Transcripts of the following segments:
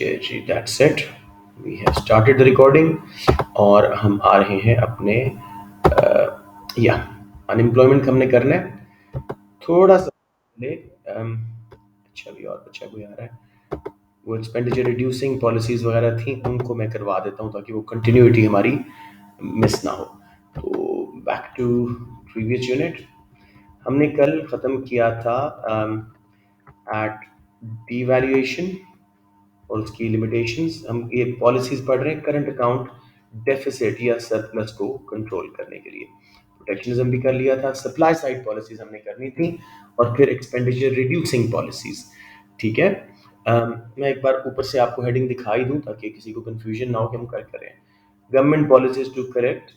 Ji that's it, we have started the recording. और हम आ रहे हैं अपने या अनएम्प्लॉयमेंट हमने करना है थोड़ा सा पहले। अच्छा भी और बच्चा कोई आ रहा है, वो एक्सपेंडिचर रिड्यूसिंग पॉलिसीज वगैरह थी उनको मैं करवा देता हूँ ताकि वो कंटिन्यूटी हमारी मिस ना हो। तो बैक टू प्रीवियस यूनिट। हमने कल ख़त्म किया था एट डीवैल्यूएशन और उसकी लिमिटेशंस। हम ये पॉलिसीज पढ़ रहे हैं करंट अकाउंट डेफिसिट या सरप्लस को कंट्रोल करने के लिए। प्रोटेक्शनिज्म भी कर लिया था, सप्लाई साइड पॉलिसीज हमने करनी थी, और फिर एक्सपेंडिचर रिड्यूसिंग पॉलिसीज। ठीक है। मैं एक बार ऊपर से आपको हेडिंग दिखाई दूं ताकि किसी को कंफ्यूजन ना हो कि हम क्या करें। Government policies to correct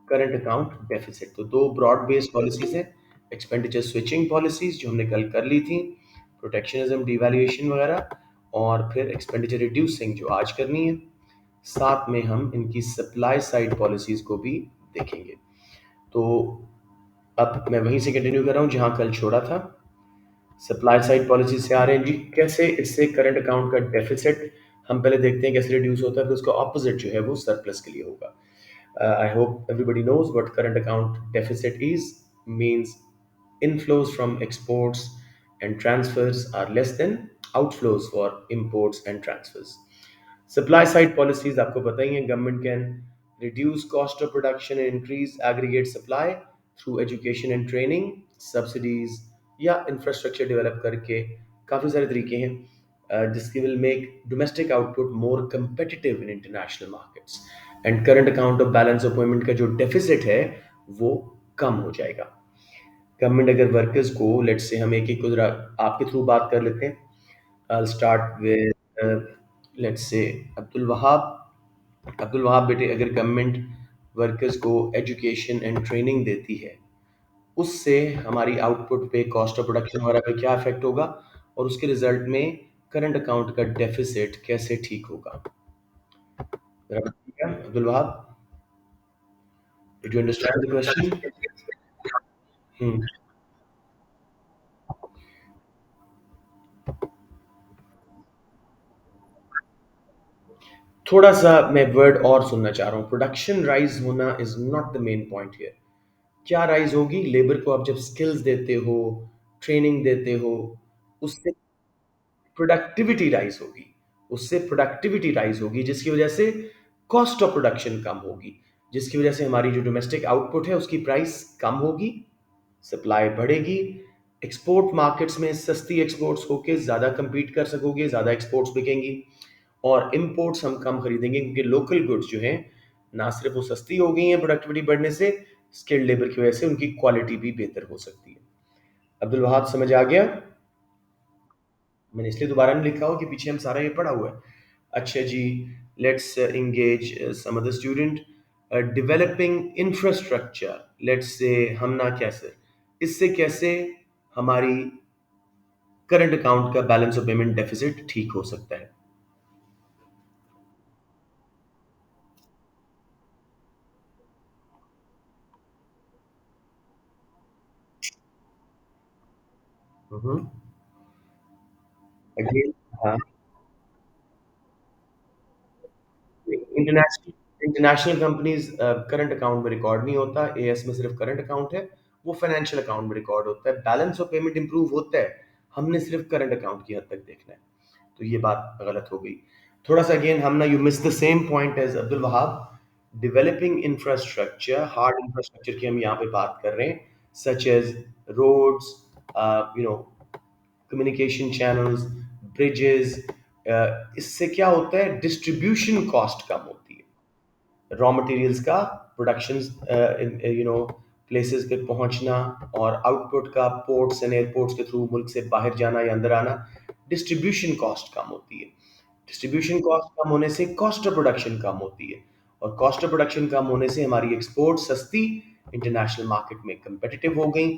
current account deficit, तो दो ब्रॉड बेस्ड पॉलिसीज हैं। एक्सपेंडिचर स्विचिंग पॉलिसीज जो हमने कल कर ली थी, प्रोटेक्शनिज्म डिवैल्यूएशन वगैरह, और फिर एक्सपेंडिचर रिड्यूसिंग जो आज करनी है। साथ में हम इनकी सप्लाई साइड पॉलिसीज को भी देखेंगे। तो अब मैं वहीं से कंटिन्यू कर रहा हूँ जहां कल छोड़ा था। सप्लाई साइड पॉलिसी से आ रहे हैं जी, कैसे इससे करंट अकाउंट का डेफिसिट हम पहले देखते हैं कैसे रिड्यूस होता है, फिर उसका ऑपोजिट जो है वो सरप्लस के लिए होगा। I hope everybody knows what current account deficit is. Means inflows from exports and transfers are less than outflows for imports and transfers. Supply side policies आपको पता ही है, government can reduce cost of production and increase aggregate supply through education and training, subsidies या infrastructure develop करके काफ़ी सारे तरीके हैं जिसकी will make domestic output more competitive in international markets, and current account of balance of payment का जो deficit है वो कम हो जाएगा। गवर्नमेंट अगर वर्कर्स को, लेट्स से हम एक एक को जरा आपके थ्रू बात कर लेते हैं। I start with let's say Abdul Wahab. Abdul Wahab बेटे, अगर गवर्नमेंट वर्कर्स को एजुकेशन एंड ट्रेनिंग देती है, उससे हमारी आउटपुट पे, कॉस्ट ऑफ प्रोडक्शन वगैरह पे क्या इफेक्ट होगा, और उसके रिजल्ट में करंट अकाउंट का डेफिसिट कैसे ठीक होगा, जरा बताइएगा Abdul Wahab. Did you understand the question? Hmm. थोड़ा सा मैं वर्ड और सुनना चाह रहा हूँ। प्रोडक्शन राइज होना is not the main point here. क्या राइज होगी? लेबर को आप जब स्किल्स देते हो, ट्रेनिंग देते हो, उससे प्रोडक्टिविटी राइज होगी। उससे प्रोडक्टिविटी राइज होगी जिसकी वजह से कॉस्ट ऑफ प्रोडक्शन कम होगी, जिसकी वजह से हमारी जो डोमेस्टिक आउटपुट है उसकी प्राइस कम होगी, सप्लाई बढ़ेगी। एक्सपोर्ट मार्केट्स में सस्ती एक्सपोर्ट्स होके ज़्यादा compete कर सकोगे, ज़्यादा एक्सपोर्ट्स बिकेंगी। और इम्पोर्ट्स हम कम खरीदेंगे क्योंकि लोकल गुड्स जो हैं ना सिर्फ वो सस्ती हो गई हैं प्रोडक्टिविटी बढ़ने से, स्किल्ड लेबर की वजह से उनकी क्वालिटी भी बेहतर हो सकती है। अब्दुल वहाब समझ आ गया? मैंने इसलिए दोबारा नहीं लिखा हो कि पीछे हम सारा ये पढ़ा हुआ है। अच्छा जी, let's engage some other student. Developing infrastructure, let's say हम ना क्या सर, इससे कैसे हमारी करंट अकाउंट का बैलेंस ऑफ पेमेंट डेफिसिट ठीक हो सकता है? अगेन, हाँ। International international companies current account में रिकॉर्ड नहीं होता, एएस में सिर्फ करंट अकाउंट है, वो फाइनेंशियल अकाउंट में रिकॉर्ड होता है। बैलेंस ऑफ पेमेंट इंप्रूव होता है, हमने सिर्फ करंट अकाउंट की हद तक देखना है। तो ये बात गलत हो गई। थोड़ा सा अगेन हम ना, you miss the same point as Abdul Wahab. Developing infrastructure, hard infrastructure की हम यहाँ पे बात कर रहे हैं, such as roads, you know, communication channels, bridges. इससे क्या होता है, डिस्ट्रीब्यूशन कॉस्ट कम होती है, रॉ मटेरियल्स का प्रोडक्शन, यू नो, प्लेसेस पे पहुंचना, और आउटपुट का पोर्ट्स एंड एयरपोर्ट्स के थ्रू मुल्क से बाहर जाना या अंदर आना, डिस्ट्रीब्यूशन कॉस्ट कम होती है। डिस्ट्रीब्यूशन कॉस्ट कम होने से कॉस्ट ऑफ प्रोडक्शन कम होती है, और कॉस्ट ऑफ प्रोडक्शन कम होने से हमारी एक्सपोर्ट सस्ती, इंटरनेशनल मार्केट में कंपेटिटिव हो गई।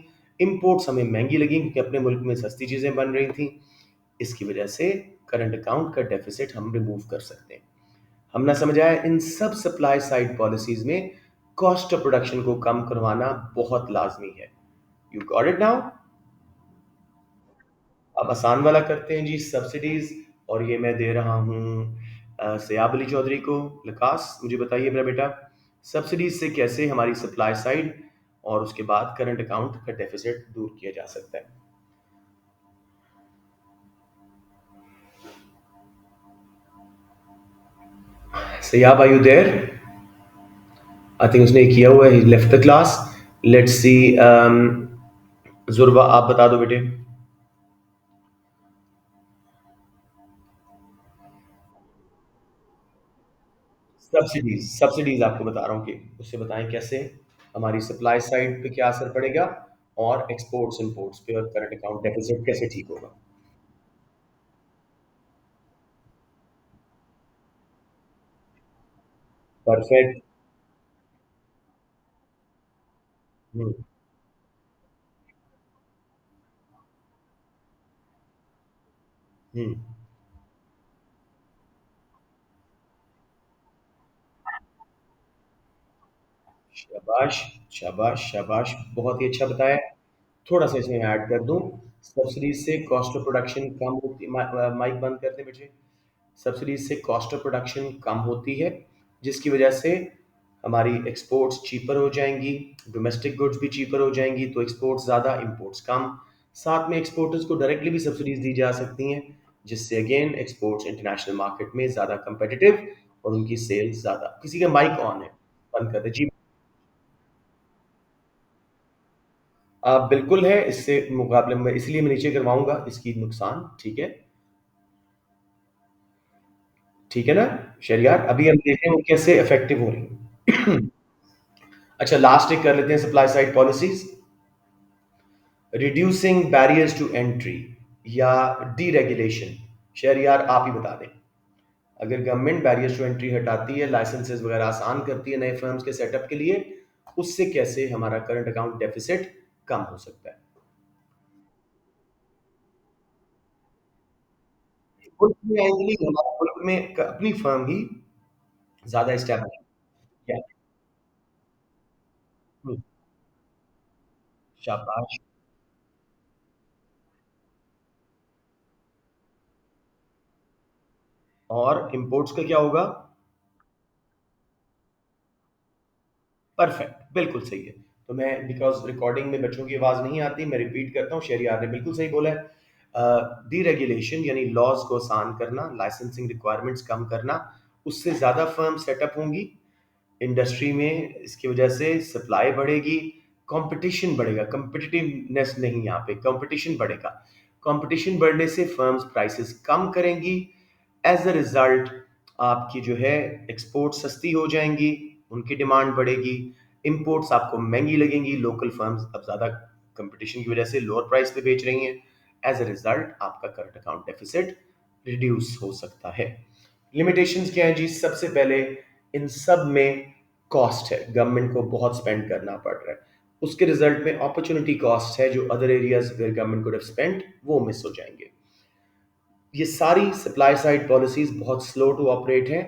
इंपोर्ट्स हमें महंगी लगी क्योंकि अपने मुल्क में सस्ती चीज़ें बन रही थी। इसकी वजह से करंट अकाउंट का डेफिसिट हम रिमूव कर सकते हैं। हम ना समझ आया, इन सब सप्लाई साइड पॉलिसीज में कॉस्ट ऑफ प्रोडक्शन को कम करवाना बहुत लाजमी है। You got it now? अब आसान वाला करते हैं जी, सब्सिडीज और ये मैं दे रहा हूँ सयाब अली चौधरी को। लकास, मुझे बताइए मेरा बेटा, सब्सिडीज से कैसे हमारी सप्लाई साइड और उसके बाद करंट अकाउंट का डेफिसिट दूर किया जा सकता है। सयाब, are you there? I think उसने किया हुआ है, left the class. Let's see. जुर्वा, आप बता दो बेटे। सब्सिडीज, सब्सिडीज आपको बता रहा हूँ कि उससे बताएं कैसे हमारी सप्लाई साइड पे क्या असर पड़ेगा और एक्सपोर्ट्स इंपोर्ट्स पे और करंट अकाउंट डेफिसिट कैसे ठीक होगा। परफेक्ट। हम्म। हम्म। शाबाश, शाबाश, शाबाश, बहुत ही अच्छा बताया। थोड़ा सा इसमें ऐड कर दूं, सब्सिडीज से कॉस्ट ऑफ प्रोडक्शन कम होती, माइक बंद करते बेटे। सब्सिडीज से कॉस्ट ऑफ प्रोडक्शन कम होती है, जिसकी वजह से हमारी एक्सपोर्ट्स चीपर हो जाएंगी, डोमेस्टिक गुड्स भी चीपर हो जाएंगी, तो एक्सपोर्ट्स ज़्यादा, इंपोर्ट्स कम। साथ में एक्सपोर्टर्स को डायरेक्टली भी सब्सिडीज दी जा सकती हैं, जिससे अगेन एक्सपोर्ट्स इंटरनेशनल मार्केट में ज़्यादा कंपेटिटिव और उनकी सेल्स ज़्यादा। किसी का माइक ऑन है? बंद कर दे जी। बिल्कुल है, इससे मुकाबले में इसलिए मैं नीचे करवाऊंगा इसकी नुकसान, ठीक है। ठीक है ना शरियार, अभी हम देखें वो कैसे इफेक्टिव हो रही हैं। अच्छा, लास्ट एक कर लेते हैं, supply side policies. Reducing barriers to entry या डीरेगुलेशन। शहरियार आप ही बता दें। अगर गवर्नमेंट बैरियर्स टू एंट्री हटाती है, लाइसेंसेस वगैरह आसान करती है नए फर्म्स के सेटअप के लिए, उससे कैसे हमारा करंट अकाउंट डेफिसिट कम हो सकता है। मुल्क में आएंगे नहीं, हमारे मुल्क में अपनी फर्म ही ज्यादा एस्टेब्लिश किया। हम्म, शाबाश। और इंपोर्ट्स का क्या होगा? परफेक्ट, बिल्कुल सही है। तो मैं, बिकॉज रिकॉर्डिंग में बच्चों की आवाज़ नहीं आती, मैं रिपीट करता हूँ, शहरियार ने बिल्कुल सही बोला है। डीरेगुलेशन यानी लॉज को आसान करना, लाइसेंसिंग रिक्वायरमेंट्स कम करना, उससे ज़्यादा फर्म सेटअप होंगी इंडस्ट्री में, इसकी वजह से सप्लाई बढ़ेगी, कंपटीशन बढ़ेगा, कंपिटिटिवनेस नहीं, यहाँ पे कंपटीशन बढ़ेगा। कंपटीशन बढ़ने से फर्म्स प्राइसेस कम करेंगी, एज अ रिजल्ट आपकी जो है एक्सपोर्ट सस्ती हो जाएंगी, उनकी डिमांड बढ़ेगी, इंपोर्ट्स आपको महंगी लगेंगी, लोकल फर्म्स अब ज़्यादा कंपटीशन की वजह से लोअर प्राइस पे बेच रही हैं। एज अ रिजल्ट आपका करंट अकाउंट डेफिसिट रिड्यूस हो सकता है। लिमिटेशंस क्या है जी? सबसे पहले इन सब में कॉस्ट है, गवर्नमेंट को बहुत स्पेंड करना पड़ रहा है, उसके रिजल्ट में अपॉर्चुनिटी कॉस्ट है, जो other areas where government could have spent वो मिस हो जाएंगे। ये सारी सप्लाई साइड पॉलिसीज बहुत स्लो टू ऑपरेट हैं।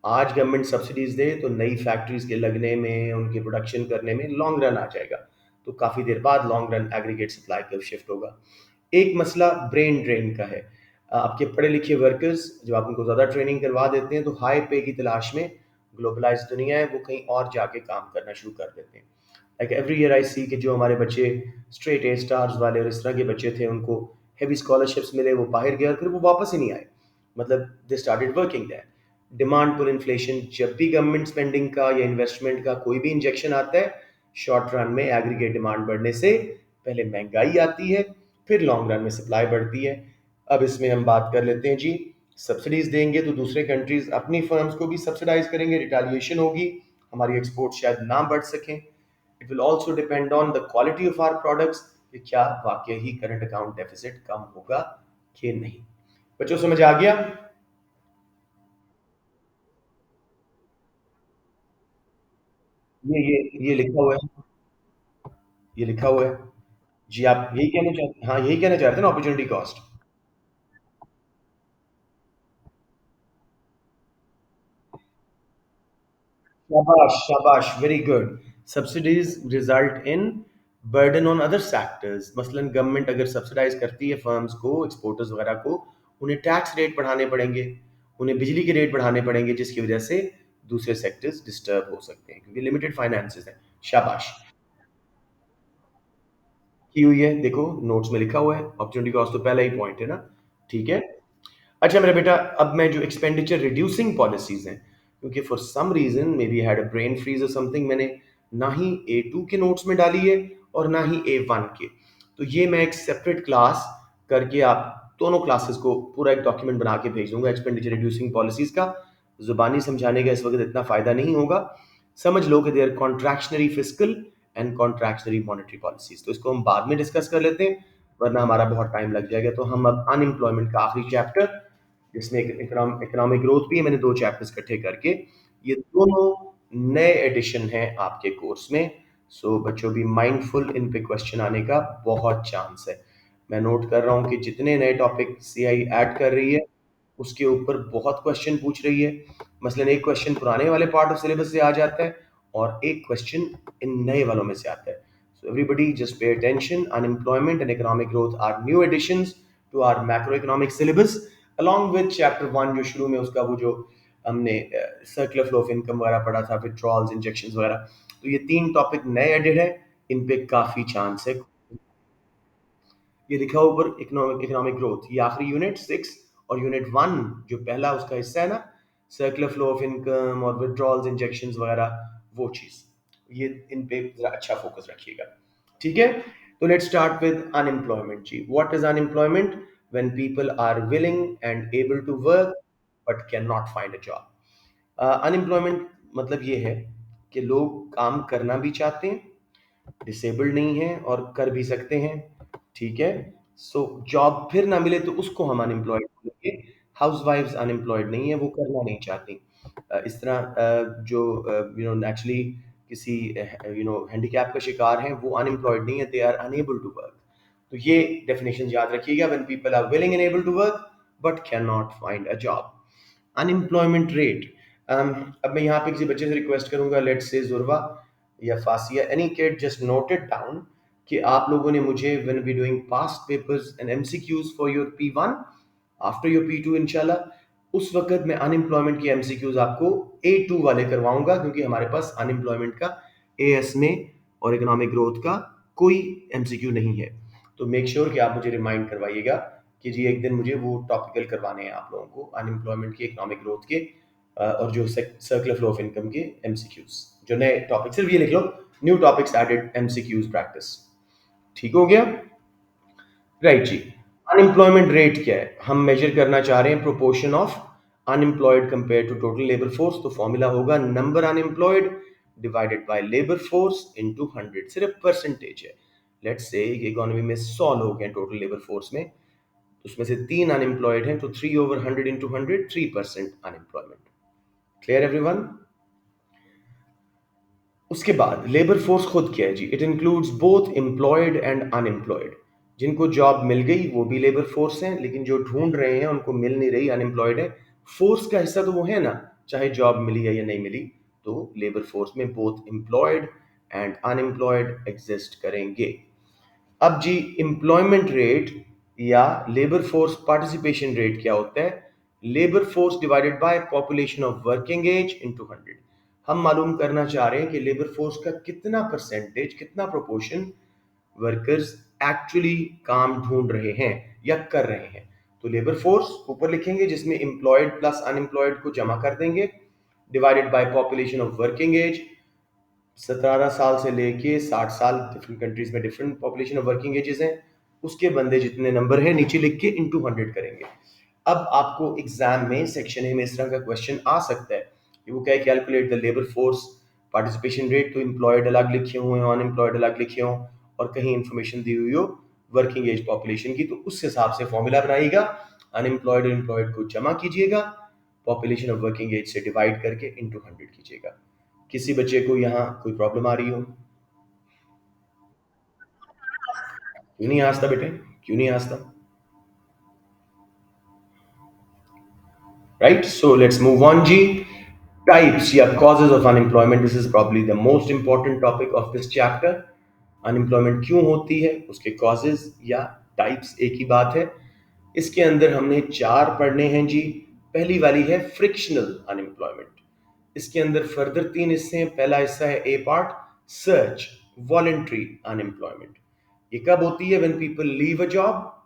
आज गवर्नमेंट सब्सिडीज दे तो नई फैक्ट्रीज के लगने में, उनके प्रोडक्शन करने में लॉन्ग रन आ जाएगा, तो काफ़ी देर बाद long run aggregate supply curve shift होगा। एक मसला ब्रेन ड्रेन का है। आपके पढ़े लिखे वर्कर्स, जब आप उनको ज़्यादा ट्रेनिंग करवा देते हैं तो हाई पे की तलाश में, ग्लोबलाइज दुनिया है, वो कहीं और जाके काम करना शुरू कर देते हैं। लाइक एवरी ईयर आई सी कि जो हमारे बच्चे स्ट्रेट ए स्टार्स वाले और इस तरह के बच्चे थे, उनको हेवी स्कॉलरशिप्स मिले, वो बाहर गए और फिर वो वापस ही नहीं आए, मतलब they started working there. Demand pull inflation, जब भी गवर्नमेंट स्पेंडिंग का या इन्वेस्टमेंट का कोई भी इंजेक्शन आता है, शॉर्ट रन में एग्रीगेट डिमांड बढ़ने से पहले महंगाई आती है, फिर लॉन्ग रन में सप्लाई बढ़ती है। अब इसमें हम बात कर लेते हैं जी, सब्सिडीज देंगे तो दूसरे कंट्रीज अपनी फर्म्स को भी सब्सिडाइज करेंगे, रिटालिएशन होगी, हमारी एक्सपोर्ट शायद ना बढ़ सकें। It will also depend on the quality of our products, कि क्या वाकई ही करंट अकाउंट डेफिसिट कम होगा कि नहीं। बच्चों समझ आ गया? ये लिखा हुआ है, ये लिखा हुआ है। जी, आप यही कहना चाहते, हाँ यही कहना चाहते हैं ना, अपॉर्चुनिटी कॉस्ट। शाबाश, शाबाश, very good. Subsidies result in burden on other sectors, मसलन गवर्नमेंट अगर सब्सिडाइज करती है फर्म्स को, एक्सपोर्टर्स वगैरह को, उन्हें टैक्स रेट बढ़ाने पड़ेंगे, उन्हें बिजली के रेट बढ़ाने पड़ेंगे, जिसकी वजह से दूसरे सेक्टर्स डिस्टर्ब हो सकते हैं क्योंकि लिमिटेड फाइनेंसेस हैं। शाबाश, की हुई है, देखो नोट्स में लिखा हुआ है, अपॉर्चुनिटी कॉस्ट तो पहला ही पॉइंट है ना। ठीक है। अच्छा मेरा बेटा, अब मैं जो एक्सपेंडिचर रिड्यूसिंग पॉलिसीज हैं, क्योंकि for some reason may be had a brain freeze or something, मैंने ना ही A2 के नोट्स में डाली है और ना ही A1 के। तो ये मैं एक सेपरेट क्लास करके आप दोनों क्लासेस को पूरा एक डॉक्यूमेंट बना के भेज दूंगा एक्सपेंडिचर रिड्यूसिंग पॉलिसीज का। जुबानी समझाने का इस वक्त इतना फायदा नहीं होगा। समझ लो कि they are contractionary fiscal and contractionary monetary policies. तो इसको हम बाद में डिस्कस कर लेते हैं, वरना हमारा बहुत टाइम लग जाएगा। तो हम अब अनएम्प्लॉयमेंट का आखिरी चैप्टर, जिसमें इकोनॉमिक ग्रोथ भी है, मैंने दो चैप्टर्स इकट्ठे करके, ये दोनों नए एडिशन हैं आपके कोर्स में। सो बच्चों भी माइंडफुल, इन पे क्वेश्चन आने का बहुत चांस है। मैं नोट कर रहा हूँ कि जितने नए टॉपिक सीआई ऐड कर रही है उसके ऊपर बहुत क्वेश्चन पूछ रही है। मसलन एक क्वेश्चन पुराने वाले पार्ट ऑफ सिलेबस से आ जाता है और एक क्वेश्चन इन नए वालों में से आता है। So everybody just pay attention, unemployment and economic growth are new additions to our macro economic syllabus, along with chapter 1 जो शुरू में उसका वो जो हमने सर्कुलर फ्लो ऑफ इनकम वगैरह पढ़ा था, विथड्रॉल्स, इंजेक्शंस वगैरह। तो ये तीन टॉपिक नए एडेड है, इन पे काफी चांस है। ये लिखा हुआ ऊपर इकोनॉमिक इकोनॉमिक ग्रोथ, ये आखिरी यूनिट 6 और यूनिट 1 जो पहला उसका हिस्सा है ना, सर्कुलर फ्लो ऑफ इनकम और विथड्रॉल्स, इंजेक्शंस वगैरह, वो चीज, ये इन पे जरा अच्छा फोकस रखिएगा। ठीक है। तो लेट्स स्टार्ट विद अनएम्प्लॉयमेंट जी। What is unemployment? When people are willing and able to work but can not find a job. Unemployment मतलब ये है कि लोग काम करना भी चाहते हैं, डिसेबल्ड नहीं है और कर भी सकते हैं। ठीक है। सो जॉब फिर ना मिले तो उसको हम अनएम्प्लॉयड बोलेंगे। हाउस वाइफ्स अनएम्प्लॉयड नहीं है, वो करना नहीं चाहती। इस तरह जो नेचुरली किसी हैंडीकैप का शिकार हैं, वो अनएम्प्लॉयड नहीं है, they are unable to work. तो ये डेफिनेशन याद रखिएगा, when people are willing and able to work but can not find a job. Unemployment rate, अब मैं यहाँ पे किसी बच्चे से रिक्वेस्ट करूंगा, लेट्स से जुर्वा या फासिया, any kid, just note it down कि आप लोगों ने मुझे when we doing past papers and MCQs for your P1 after your P2 इंशाल्लाह, उस वक्त मैं अनएम्प्लॉयमेंट की एमसीक्यूज आपको A2 वाले करवाऊंगा, क्योंकि हमारे पास अनएम्प्लॉयमेंट का एएस में और इकोनॉमिक ग्रोथ का कोई एमसीक्यू नहीं है। तो मेक श्योर कि आप मुझे रिमाइंड करवाइएगा कि जी एक दिन मुझे वो टॉपिकल करवाने हैं आप लोगों को, अनएम्प्लॉयमेंट के, इकोनॉमिक ग्रोथ के और जो सर्कुलर फ्लो ऑफ इनकम के एमसीक्यूज, जो नए टॉपिक, सिर्फ ये लिख लो, new topics added MCQs practice. ठीक हो गया? राइट जी। अनएम्प्लॉयमेंट रेट क्या है? हम मेजर करना चाह रहे हैं proportion of unemployed compare to total labour force. तो फॉर्मूला होगा number unemployed divided by labour force into 100, सिर्फ परसेंटेज है। लेट्स से इकोनॉमी में 100 लोग हैं टोटल लेबर फोर्स में, तो उसमें से 3 अनएम्प्लॉयड हैं, तो 3/100 इंटू 100, 3% अनएम्प्लॉयमेंट। Clear everyone? उसके बाद लेबर फोर्स खुद क्या है जी? It includes both employed and unemployed. जिनको जॉब मिल गई वो भी लेबर फोर्स हैं, लेकिन जो ढूंढ रहे हैं उनको मिल नहीं रही, अनएम्प्लॉयड है। फोर्स का हिस्सा तो वो है ना, चाहे जॉब मिली है या नहीं मिली। तो लेबर फोर्स में both employed and unemployed exist करेंगे। अब जी एम्प्लॉयमेंट रेट या लेबर फोर्स पार्टिसिपेशन रेट क्या होता है? Labour force divided by population of working age into 100। हम मालूम करना चाह रहे हैं कि लेबर फोर्स का कितना परसेंटेज, कितना प्रोपोर्शन वर्कर्स एक्चुअली काम ढूंढ रहे हैं या कर रहे हैं। तो लेबर फोर्स ऊपर लिखेंगे, जिसमें एम्प्लॉयड प्लस अनएम्प्लॉयड को जमा कर देंगे, divided by population of working age, 17 साल से लेके 60 साल, डिफरेंट कंट्रीज में different population of working ages हैं, उसके बंदे जितने नंबर है नीचे लिख के इनटू 100 करेंगे। अब आपको एग्जाम में सेक्शन ए में इस तरह का क्वेश्चन आ सकता है कि वो क्या है, calculate the labour force participation rate. तो एम्प्लॉयड अलग लिखे हुए हैं, अनएम्प्लॉयड अलग लिखे हों, और कहीं इंफॉर्मेशन दी हुई हो वर्किंग एज पॉपुलेशन की, तो उस हिसाब से फॉर्मूला बनाइएगा। अनएम्प्लॉयड और एम्प्लॉयड को जमा कीजिएगा, पॉपुलेशन ऑफ वर्किंग एज से डिवाइड करके इनटू 100 कीजिएगा। किसी बच्चे को यहाँ कोई प्रॉब्लम आ रही हो? क्यों नहीं आंसता बेटे, क्यों नहीं आंसता? Right, so let's move on जी। टाइप्स या causes of unemployment, this is probably the most important topic of this chapter. Unemployment क्यों होती है, उसके कॉजेज या टाइप्स एक ही बात है। इसके अंदर हमने 4 पढ़ने हैं जी। पहली वाली है फ्रिक्शनल अनएम्प्लॉयमेंट। इसके अंदर फर्दर 3 हिस्से हैं। पहला हिस्सा है a part, search voluntary unemployment. ये कब होती है? When people leave a job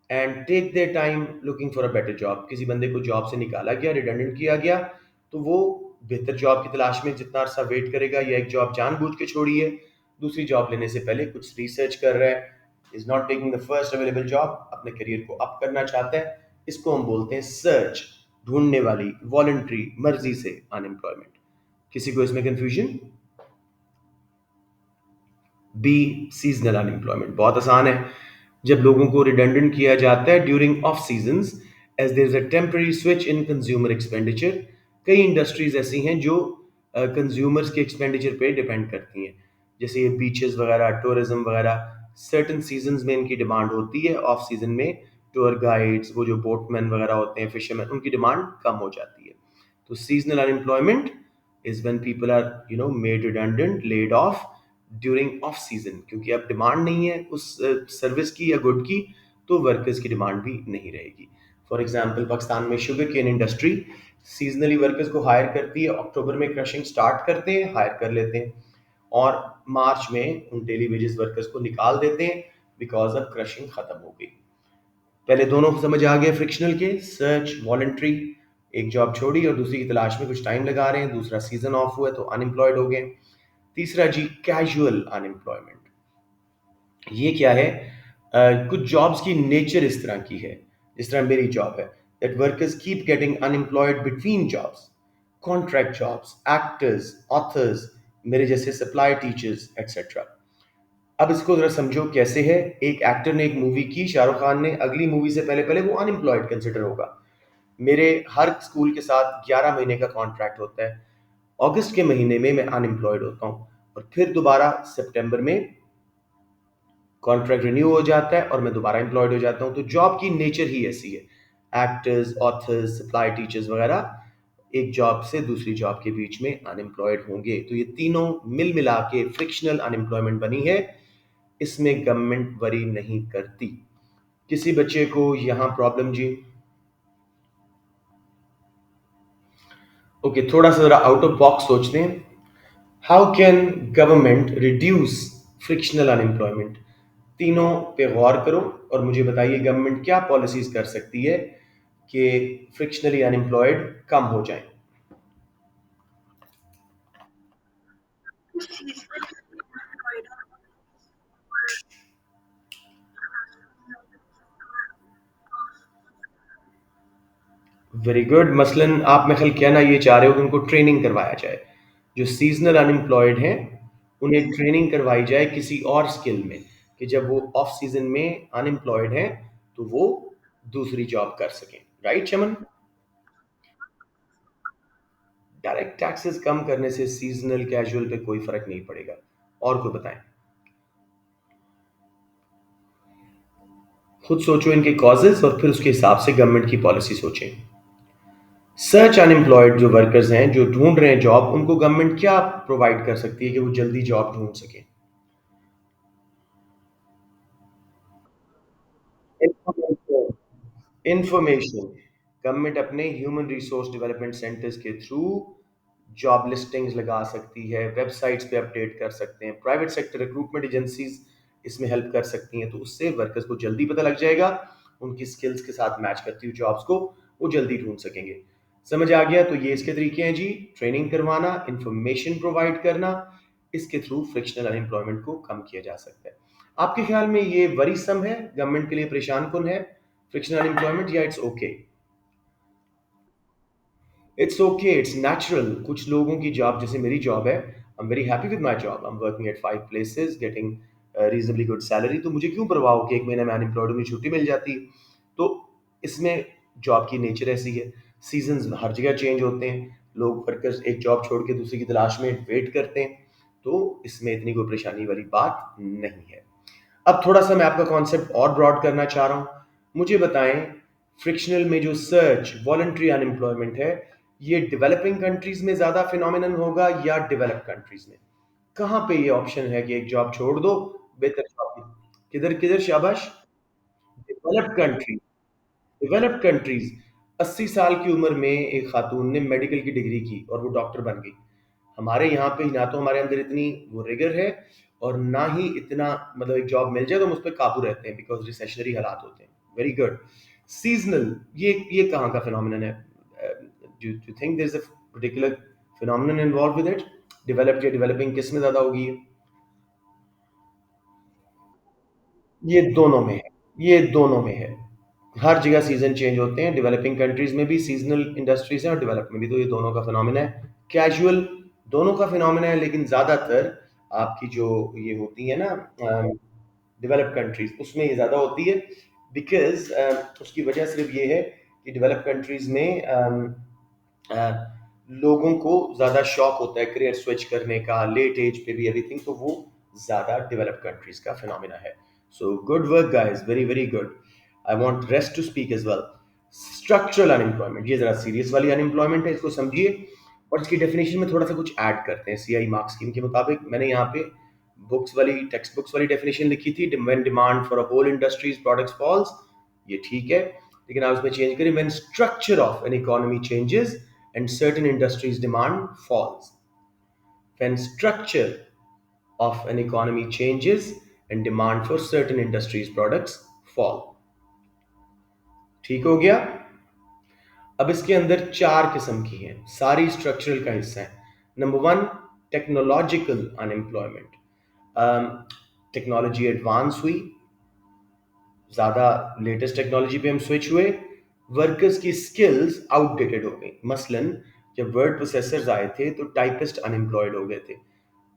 and take their time looking for a better job. किसी बंदे को जॉब से निकाला गया, रिडंडेंट किया गया, तो वो बेहतर जॉब की तलाश में जितना अरसा वेट करेगा, या एक जॉब जानबूझ के छोड़ी है, दूसरी जॉब लेने से पहले कुछ रिसर्च कर रहा है, is not taking the first available job, अपने करियर को अप करना चाहता है, इसको हम बोलते हैं सर्च, ढूंढने वाली, वॉलंटरी, मर्जी से अनएम्प्लॉयमेंट। किसी को इसमें कंफ्यूजन? B, seasonal unemployment. बहुत आसान है। जब लोगों को रिडंडेंट किया जाता है during off seasons, as there is a temporary switch in consumer expenditure. कई इंडस्ट्रीज ऐसी हैं जो कंज्यूमर्स के एक्सपेंडिचर पे डिपेंड करती हैं, जैसे ये बीचेस वगैरह, टूरिज्म वगैरह। सर्टन सीजन्स में इनकी डिमांड होती है, ऑफ सीजन में टूर गाइड्स, वो जो बोटमैन वगैरह होते हैं, फिशरमैन, उनकी डिमांड कम हो जाती है। तो seasonal unemployment is when people are made redundant, laid off during off season, क्योंकि अब डिमांड नहीं है उस सर्विस की या गुड की, तो वर्कर्स की डिमांड भी नहीं रहेगी। फॉर एग्जांपल, पाकिस्तान में sugar cane industry seasonally workers को हायर करती है। अक्टूबर में क्रशिंग स्टार्ट करते हैं, हायर कर लेते हैं, और मार्च में उन डेली वेजेस वर्कर्स को निकाल देते हैं बिकॉज अब क्रशिंग खत्म हो गई। पहले दोनों समझ आ गए फ्रिक्शनल के, सर्च, वॉलंटरी, एक जॉब छोड़ी और दूसरी की तलाश में कुछ टाइम लगा रहे हैं, दूसरा सीजन ऑफ हुआ तो अनएम्प्लॉयड हो गए। तीसरा जी, कैजुअल अनएम्प्लॉयमेंट। ये क्या है? कुछ जॉब्स की नेचर इस तरह की है, जिस तरह मेरी जॉब है, that workers keep getting unemployed between jobs, contract jobs, actors, authors, मेरे जैसे सप्लाई टीचर्स एक्सेट्रा। अब इसको जरा समझो कैसे है। एक एक्टर ने एक मूवी की, शाहरुख खान ने, अगली मूवी से पहले पहले वो अनएम्प्लॉयड कंसिडर होगा। मेरे हर स्कूल के साथ 11 महीने का कॉन्ट्रैक्ट होता है। अगस्त के महीने में मैं अनएम्प्लॉयड होता हूँ, और फिर दोबारा सितंबर में कॉन्ट्रैक्ट रिन्यू हो जाता है और मैं दोबारा एम्प्लॉयड हो जाता हूँ। तो जॉब की नेचर ही ऐसी है। एक्टर्स, ऑथर्स, सप्लाई टीचर्स वगैरह एक जॉब से दूसरी जॉब के बीच में अनएम्प्लॉयड होंगे। तो ये तीनों मिल मिला के फ्रिक्शनल अनएम्प्लॉयमेंट बनी है। इसमें गवर्नमेंट वरी नहीं करती। किसी बच्चे को यहाँ प्रॉब्लम जी? ओके, थोड़ा सा जरा आउट ऑफ बॉक्स सोचते हैं। How can government reduce frictional unemployment? तीनों पे गौर करो और मुझे बताइए गवर्नमेंट क्या पॉलिसीज कर सकती है कि फ्रिक्शनली अनएम्प्लॉयड कम हो जाए। Very good. मसलन आप में ख्याल कहना ये चाह रहे हो कि उनको ट्रेनिंग करवाया जाए, जो सीजनल अनएम्प्लॉयड हैं उन्हें ट्रेनिंग करवाई जाए किसी और स्किल में, कि जब वो ऑफ सीजन में अनएम्प्लॉयड हैं तो वो दूसरी जॉब कर सकें। राइट चमन? डायरेक्ट टैक्सेस कम करने से सीजनल कैजुअल पे कोई फर्क नहीं पड़ेगा। और कोई बताएं? खुद सोचो इनके कॉजेज और फिर उसके हिसाब से गवर्नमेंट की पॉलिसी सोचें। सर्च अनएम्प्लॉयड जो वर्कर्स हैं, जो ढूंढ रहे हैं जॉब, उनको गवर्नमेंट क्या प्रोवाइड कर सकती है कि वो जल्दी जॉब ढूंढ सके? इंफॉर्मेशन। गवर्नमेंट अपने ह्यूमन रिसोर्स डेवलपमेंट सेंटर्स के थ्रू जॉब लिस्टिंग्स लगा सकती है, वेबसाइट्स पे अपडेट कर सकते हैं, प्राइवेट सेक्टर रिक्रूटमेंट एजेंसीज इसमें हेल्प कर सकती हैं, तो उससे वर्कर्स को जल्दी पता लग जाएगा, उनकी स्किल्स के साथ मैच करती हुई जॉब्स को वो जल्दी ढूंढ सकेंगे। समझ आ गया? तो ये इसके तरीके हैं जी, ट्रेनिंग करवाना, इंफॉर्मेशन प्रोवाइड करना, इसके थ्रू फ्रिक्शनल अनएम्प्लॉयमेंट को कम किया जा सकता है। आपके ख्याल में ये वरीसम है, गवर्नमेंट के लिए परेशान कुन है फ्रिक्शनल अनएम्प्लॉयमेंट, या it's okay? It's okay, it's natural. कुछ लोगों की जॉब, जैसे मेरी जॉब है, I am very happy with my job, I am working at 5 places, getting reasonably good salary, तो मुझे क्यों परवाह हो कि एक महीने में अनएम्प्लॉयड हूँ, मुझे छुट्टी मिल जाती है। तो इसमें जॉब की नेचर ऐसी है। सीजन्स हर जगह चेंज होते हैं, लोग वर्कर्स एक जॉब छोड़ के दूसरी की तलाश में वेट करते हैं, तो इसमें इतनी कोई परेशानी वाली बात नहीं है। अब थोड़ा सा मैं आपका कॉन्सेप्ट और ब्रॉड करना चाह रहा हूँ। मुझे बताएं, फ्रिक्शनल में जो सर्च वॉलंटरी अनएम्प्लॉयमेंट है, ये डेवलपिंग कंट्रीज में ज्यादा फिनोमिनन होगा या डेवलप कंट्रीज में? कहाँ पे ये ऑप्शन है कि एक जॉब छोड़ दो, बेहतर जॉब? किधर किधर? शाबाश। Developed country. डेवलप्ड कंट्रीज, 80 साल की उम्र में एक खातून ने मेडिकल की डिग्री की और वो डॉक्टर बन गई। हमारे यहाँ पे ना तो हमारे अंदर इतनी वो रिगर है और ना ही इतना, मतलब एक जॉब मिल जाए तो हम उस पर काबू रहते हैं बिकॉज रिसेशनरी हालात होते हैं। Very good. सीजनल, ये कहाँ का फिनोमिनन है? Do think there is a particular phenomenon involve with it? Developed या डेवलपिंग किस में ज्यादा होगी ये दोनों में है। ये दोनों में है। हर जगह सीजन चेंज होते हैं, डेवलपिंग कंट्रीज में भी सीजनल इंडस्ट्रीज हैं और डेवलप में भी, तो ये दोनों का फिनोमिना है। कैजुअल, दोनों का फिनोमिना है, लेकिन ज्यादातर आपकी जो ये होती है ना डेवलप कंट्रीज, उसमें ये ज्यादा होती है। बिकॉज उसकी वजह सिर्फ ये है कि डेवलप कंट्रीज में लोगों को ज्यादा शौक होता है करियर स्विच करने का लेट एज पे भी एवरीथिंग, तो वो ज्यादा डेवलप कंट्रीज का फिनोमिना है। So good work guys, very very good. I want rest to speak as well. Structural unemployment, ये जरा सीरियस वाली अनएम्प्लॉयमेंट है, इसको समझिए और इसकी डेफिनेशन में थोड़ा सा कुछ ऐड करते हैं। सीआई मार्क्स स्कीम के मुताबिक मैंने यहाँ पे बुक्स वाली, टेक्स्ट बुक्स वाली डेफिनेशन लिखी थी, when demand for a whole industries products falls, ये ठीक है। लेकिन आप उसमें चेंज करें, when structure of an economy changes and certain industries demand falls. When structure of an economy changes and demand for certain industries products fall. ठीक हो गया? अब इसके अंदर चार किस्म की हैं, सारी स्ट्रक्चरल का हिस्सा है। Number one, technological unemployment. Technology advance हुई, ज्यादा लेटेस्ट टेक्नोलॉजी पे हम स्विच हुए, वर्कर्स की स्किल्स आउटडेटेड हो गई। मसलन जब वर्ड प्रोसेसर्स आए थे तो टाइपिस्ट अनएम्प्लॉयड हो गए थे।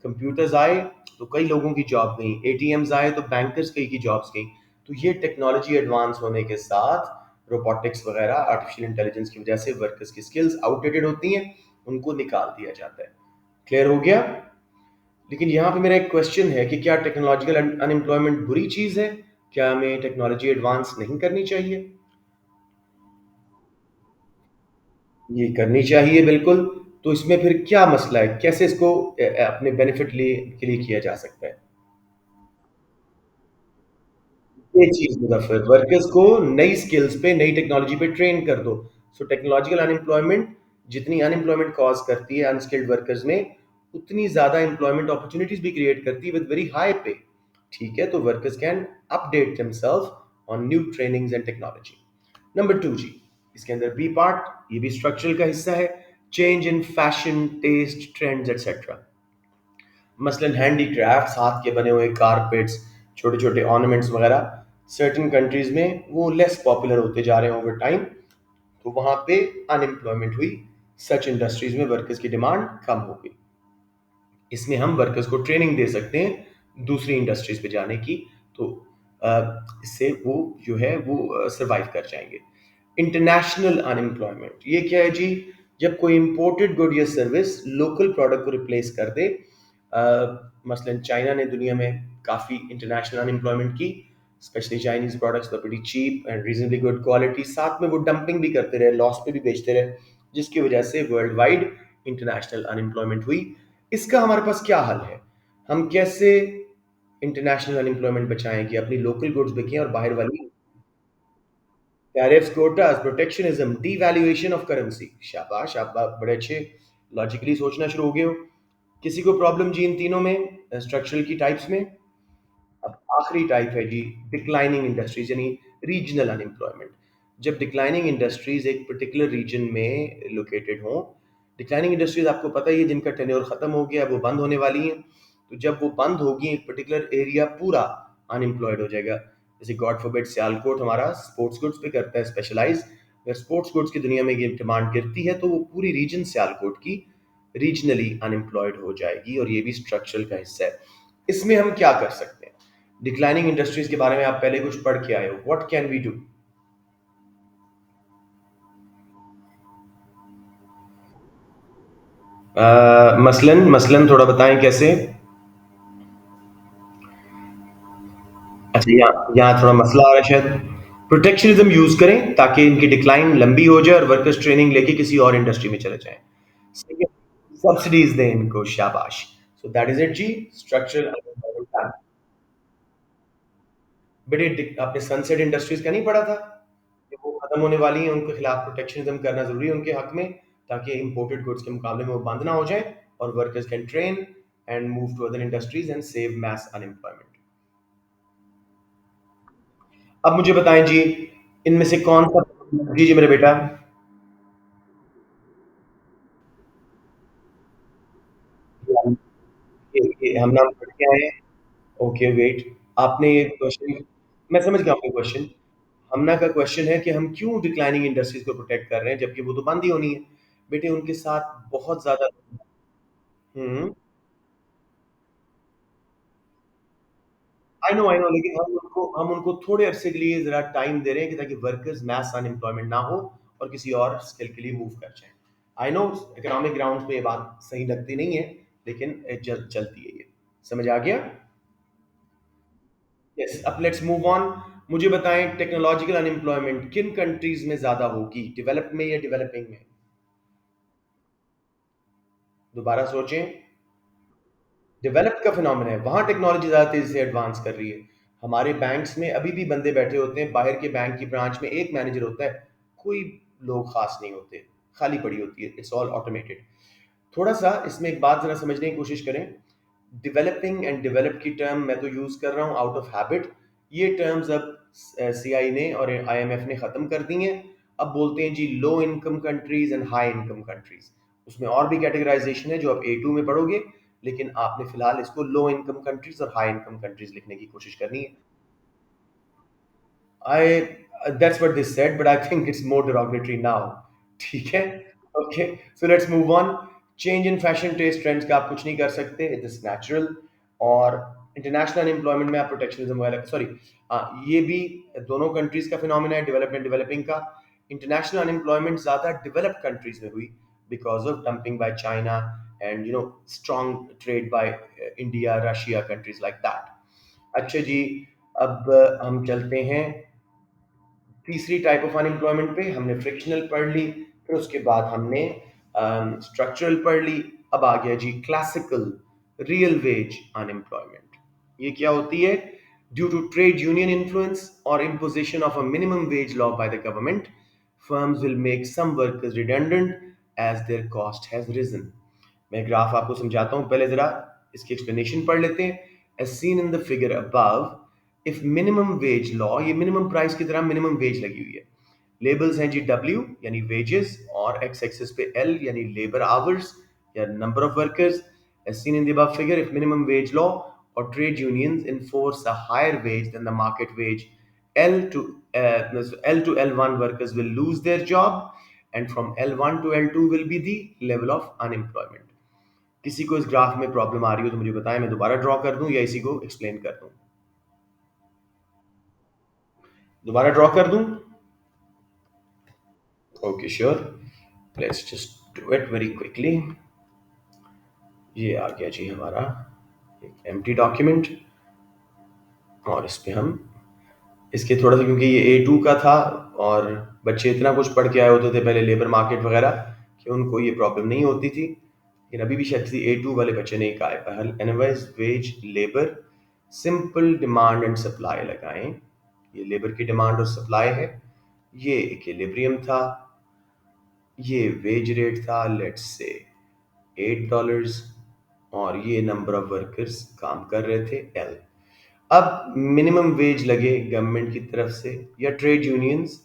कंप्यूटर्स आए तो कई लोगों की जॉब गई, एटीएम्स आए तो बैंकर्स कई की जॉब्स गई। तो ये टेक्नोलॉजी एडवांस होने के साथ रोबोटिक्स वगैरह आर्टिफिशियल इंटेलिजेंस की वजह से वर्कर्स की स्किल्स आउटडेटेड होती हैं, उनको निकाल दिया जाता है। क्लियर हो गया? लेकिन यहाँ पे मेरा एक क्वेश्चन है कि क्या टेक्नोलॉजिकल अनएम्प्लॉयमेंट बुरी चीज है? क्या हमें टेक्नोलॉजी एडवांस नहीं करनी चाहिए? ये करनी चाहिए बिल्कुल। तो इसमें फिर क्या मसला है, कैसे इसको अपने बेनिफिट लिए के लिए किया जा सकता है? ये चीज मुजफ्फर, वर्कर्स को नई स्किल्स पे, नई टेक्नोलॉजी पे ट्रेन कर दो। सो टेक्नोलॉजिकल अनएम्प्लॉयमेंट जितनी अनएम्प्लॉयमेंट कॉज करती है अनस्किल्ड वर्कर्स में, उतनी ज्यादा एम्प्लॉयमेंट अपॉर्चुनिटीज भी क्रिएट करती है विद वेरी हाई पे। ठीक है, तो workers can update themselves on new trainings and technology. Number two जी, इसके अंदर बी पार्ट, ये भी स्ट्रक्चरल का हिस्सा है। Change in fashion taste trends etcetera. मसलन हैंडीक्राफ्ट्स, हाथ के बने हुए कारपेट्स, छोटे छोटे ऑर्नामेंट्स वगैरह, सर्टेन कंट्रीज में वो लेस पॉपुलर होते जा रहे हैं ओवर टाइम, तो वहां पे अनएम्प्लॉयमेंट हुई, सच इंडस्ट्रीज में वर्कर्स की डिमांड कम हो गई। इसमें हम वर्कर्स को ट्रेनिंग दे सकते हैं दूसरी इंडस्ट्रीज पे जाने की, तो इससे वो जो है वो सर्वाइव कर जाएंगे। इंटरनेशनल अनएम्प्लॉयमेंट, ये क्या है जी? जब कोई इंपोर्टेड गुड या सर्विस लोकल प्रोडक्ट को रिप्लेस कर दे। मसलन चाइना ने दुनिया में काफ़ी इंटरनेशनल अनएम्प्लॉयमेंट की, specially Chinese products were pretty cheap and reasonably good quality, साथ में वो डंपिंग भी करते रहे, लॉस पे भी बेचते रहे, जिसकी वजह से वर्ल्ड वाइड इंटरनेशनल अनएम्प्लॉयमेंट हुई। इसका हमारे पास क्या हल है? हम कैसे इंटरनेशनल अनएम्प्लॉयमेंट बचाएं कि अपनी लोकल गुड्स बिकें और बाहर वाली? Tariffs, quotas, protectionism, devaluation of currency. शाबाश, आप बड़े अच्छे लॉजिकली सोचना शुरू हो गए हो। किसी को प्रॉब्लम जी इन तीनों में, स्ट्रक्चरल की टाइप्स में? अब आखिरी टाइप है जी डिक्लाइनिंग इंडस्ट्रीज, यानी रीजनल अनएम्प्लॉयमेंट। जब डिक्लाइनिंग इंडस्ट्रीज एक पर्टिकुलर रीजन में लोकेटेड हों, डिक्लाइनिंग इंडस्ट्रीज आपको पता ही है जिनका टेन्योर खत्म हो गया, वो बंद होने वाली हैं। तो जब वो बंद होगी, एक पर्टिकुलर एरिया पूरा अनएम्प्लॉयड हो जाएगा। जैसे गॉड फॉरबिड सियालकोट हमारा स्पोर्ट्स गुड्स पे करता है स्पेशलाइज, अगर स्पोर्ट्स गुड्स की दुनिया में ये डिमांड गिरती है तो वो पूरी रीजन सियालकोट की रीजनली अनएम्प्लॉयड हो जाएगी, और ये भी स्ट्रक्चरल का हिस्सा है। इसमें हम क्या कर सकते हैं? डिक्लाइनिंग इंडस्ट्रीज के बारे में आप पहले कुछ पढ़ के आए हो, व्हाट कैन वी डू? मसलन मसलन थोड़ा बताएं कैसे। अच्छा, यहाँ थोड़ा मसला आ रहा है शायद। प्रोटेक्शनिज्म यूज करें ताकि इनकी डिक्लाइन लंबी हो जाए और वर्कर्स ट्रेनिंग लेके किसी और इंडस्ट्री में चले जाएं। सब्सिडीज दें इनको, शाबाश। सो दैट इज इट जी, स्ट्रक्चरल। बेटे आपने सनसेट इंडस्ट्रीज का नहीं पढ़ा था? कि वो खत्म होने वाली हैं, उनके खिलाफ प्रोटेक्शनिज्म करना जरूरी है उनके हक में, ताकि इंपोर्टेड गुड्स के मुकाबले में वो बंद ना हो जाए और workers can train and move to other industries and save mass unemployment. अब मुझे बताएं जी, इनमें से कौन सा, जी जी मेरे बेटा। ये हम नाम पढ़ के आए हैं। ओके वेट, आपने ये क्वेश्चन, मैं समझ गया आपका क्वेश्चन। हमना का क्वेश्चन है कि हम क्यों डिक्लाइनिंग इंडस्ट्रीज को प्रोटेक्ट कर रहे हैं जबकि वो तो बंद ही होनी है। बेटे उनके साथ बहुत ज्यादा, हम्म, आई नो, लेकिन हम उनको थोड़े अरसे के लिए जरा टाइम दे रहे हैं कि ताकि वर्कर्स मैस अनएम्प्लॉयमेंट ना हो और किसी और स्किल के लिए मूव कर जाए। आई नो इकोनॉमिक ग्राउंड्स पे ये बात सही लगती नहीं है, लेकिन चलती है ये, समझ आ गया। यस, अब लेट्स मूव ऑन। मुझे बताएं टेक्नोलॉजिकल अनएम्प्लॉयमेंट किन कंट्रीज में ज्यादा होगी, डेवलप में या डेवलपिंग में? दोबारा सोचें। डेवलप का फिनोमेना है, वहां टेक्नोलॉजी ज्यादा तेजी से एडवांस कर रही है। हमारे बैंक्स में अभी भी बंदे बैठे होते हैं, बाहर के बैंक की ब्रांच में एक मैनेजर होता है, कोई लोग खास नहीं होते, खाली पड़ी होती है, इट्स ऑल ऑटोमेटेड। थोड़ा सा इसमें एक बात जरा समझने की कोशिश करें। डेवलपिंग एंड डेवलप की टर्म मैं तो यूज कर रहा हूं आउट ऑफ हैबिट। ये टर्म्स अब सीआई ने और आईएमएफ ने खत्म कर दी हैं। अब बोलते हैं जी low income countries and high income countries. उसमें और भी कैटेगराइजेशन है जो आप A2 में पढ़ोगे, लेकिन आपने फिलहाल इसको लो इनकम कंट्रीज और हाई इनकम कंट्रीज लिखने की कोशिश करनी है। I That's what they said, but I think it's more derogatory now. ठीक है, okay, so let's move on. Change in fashion taste trends का आप कुछ नहीं कर सकते, इट इज नेचुरल। और इंटरनेशनल अनएम्प्लॉयमेंट में आप प्रोटेक्शनिज्म वगैरह, सॉरी, ये भी दोनों कंट्रीज का फिनोमेना है, डेवलपमेंट डेवलपिंग का। इंटरनेशनल अनएम्प्लॉयमेंट ज्यादा डेवलप्ड कंट्रीज में हुई because of dumping by China and strong trade by India, Russia, countries like that. अच्छा जी, अब हम चलते हैं तीसरी टाइप ऑफ अनएम्प्लॉयमेंट पे। हमने फ्रिक्शनल पढ़ ली, फिर उसके बाद हमने स्ट्रक्चरल पढ़ ली। अब आ गया जी क्लासिकल रियल वेज अनएम्प्लॉयमेंट। ये क्या होती है? Due to trade union influence और imposition of a minimum wage law by the government, firms will make some workers redundant as their cost has risen. मैं ग्राफ आपको समझाता हूं, पहले जरा इसकी एक्सप्लेनेशन पढ़ लेते हैं। As seen in the figure above, if minimum wage law, ये मिनिमम प्राइस की तरह मिनिमम वेज लगी हुई है। लेबल्स हैं जी W यानी वेजेस, और एक्स एक्सिस पे L यानी लेबर आवर्स या number of workers. As seen in the above figure, if minimum wage law or trade unions enforce a higher wage than the market wage, L to L to L1 workers will lose their job, and from L1 to L2 will be the level of unemployment. किसी को इस graph में problem आ रही हो तो मुझे बताएं, मैं दोबारा ड्रॉ कर दूं या इसी को एक्सप्लेन कर दूं? दोबारा ड्रॉ कर दूं? Okay sure, let's just do it very quickly. ये आ गया जी हमारा एक एम्प्टी डॉक्यूमेंट, और इस पे हम इसके थोड़ा सा, क्योंकि ये A2 का था और बच्चे इतना कुछ पढ़ के आए होते थे पहले लेबर मार्केट वगैरह कि उनको ये प्रॉब्लम नहीं होती थी, लेकिन अभी भी शायद A2 वाले बच्चे नहीं कहा है। पहल एनवाइज wage labour, simple demand and supply लगाएं। ये लेबर की डिमांड और सप्लाई है, ये इक्विलिब्रियम था, ये वेज रेट था लेट्स से $8, और ये नंबर ऑफ वर्कर्स काम कर रहे थे L। अब मिनिमम वेज लगे गवर्नमेंट की तरफ से या trade unions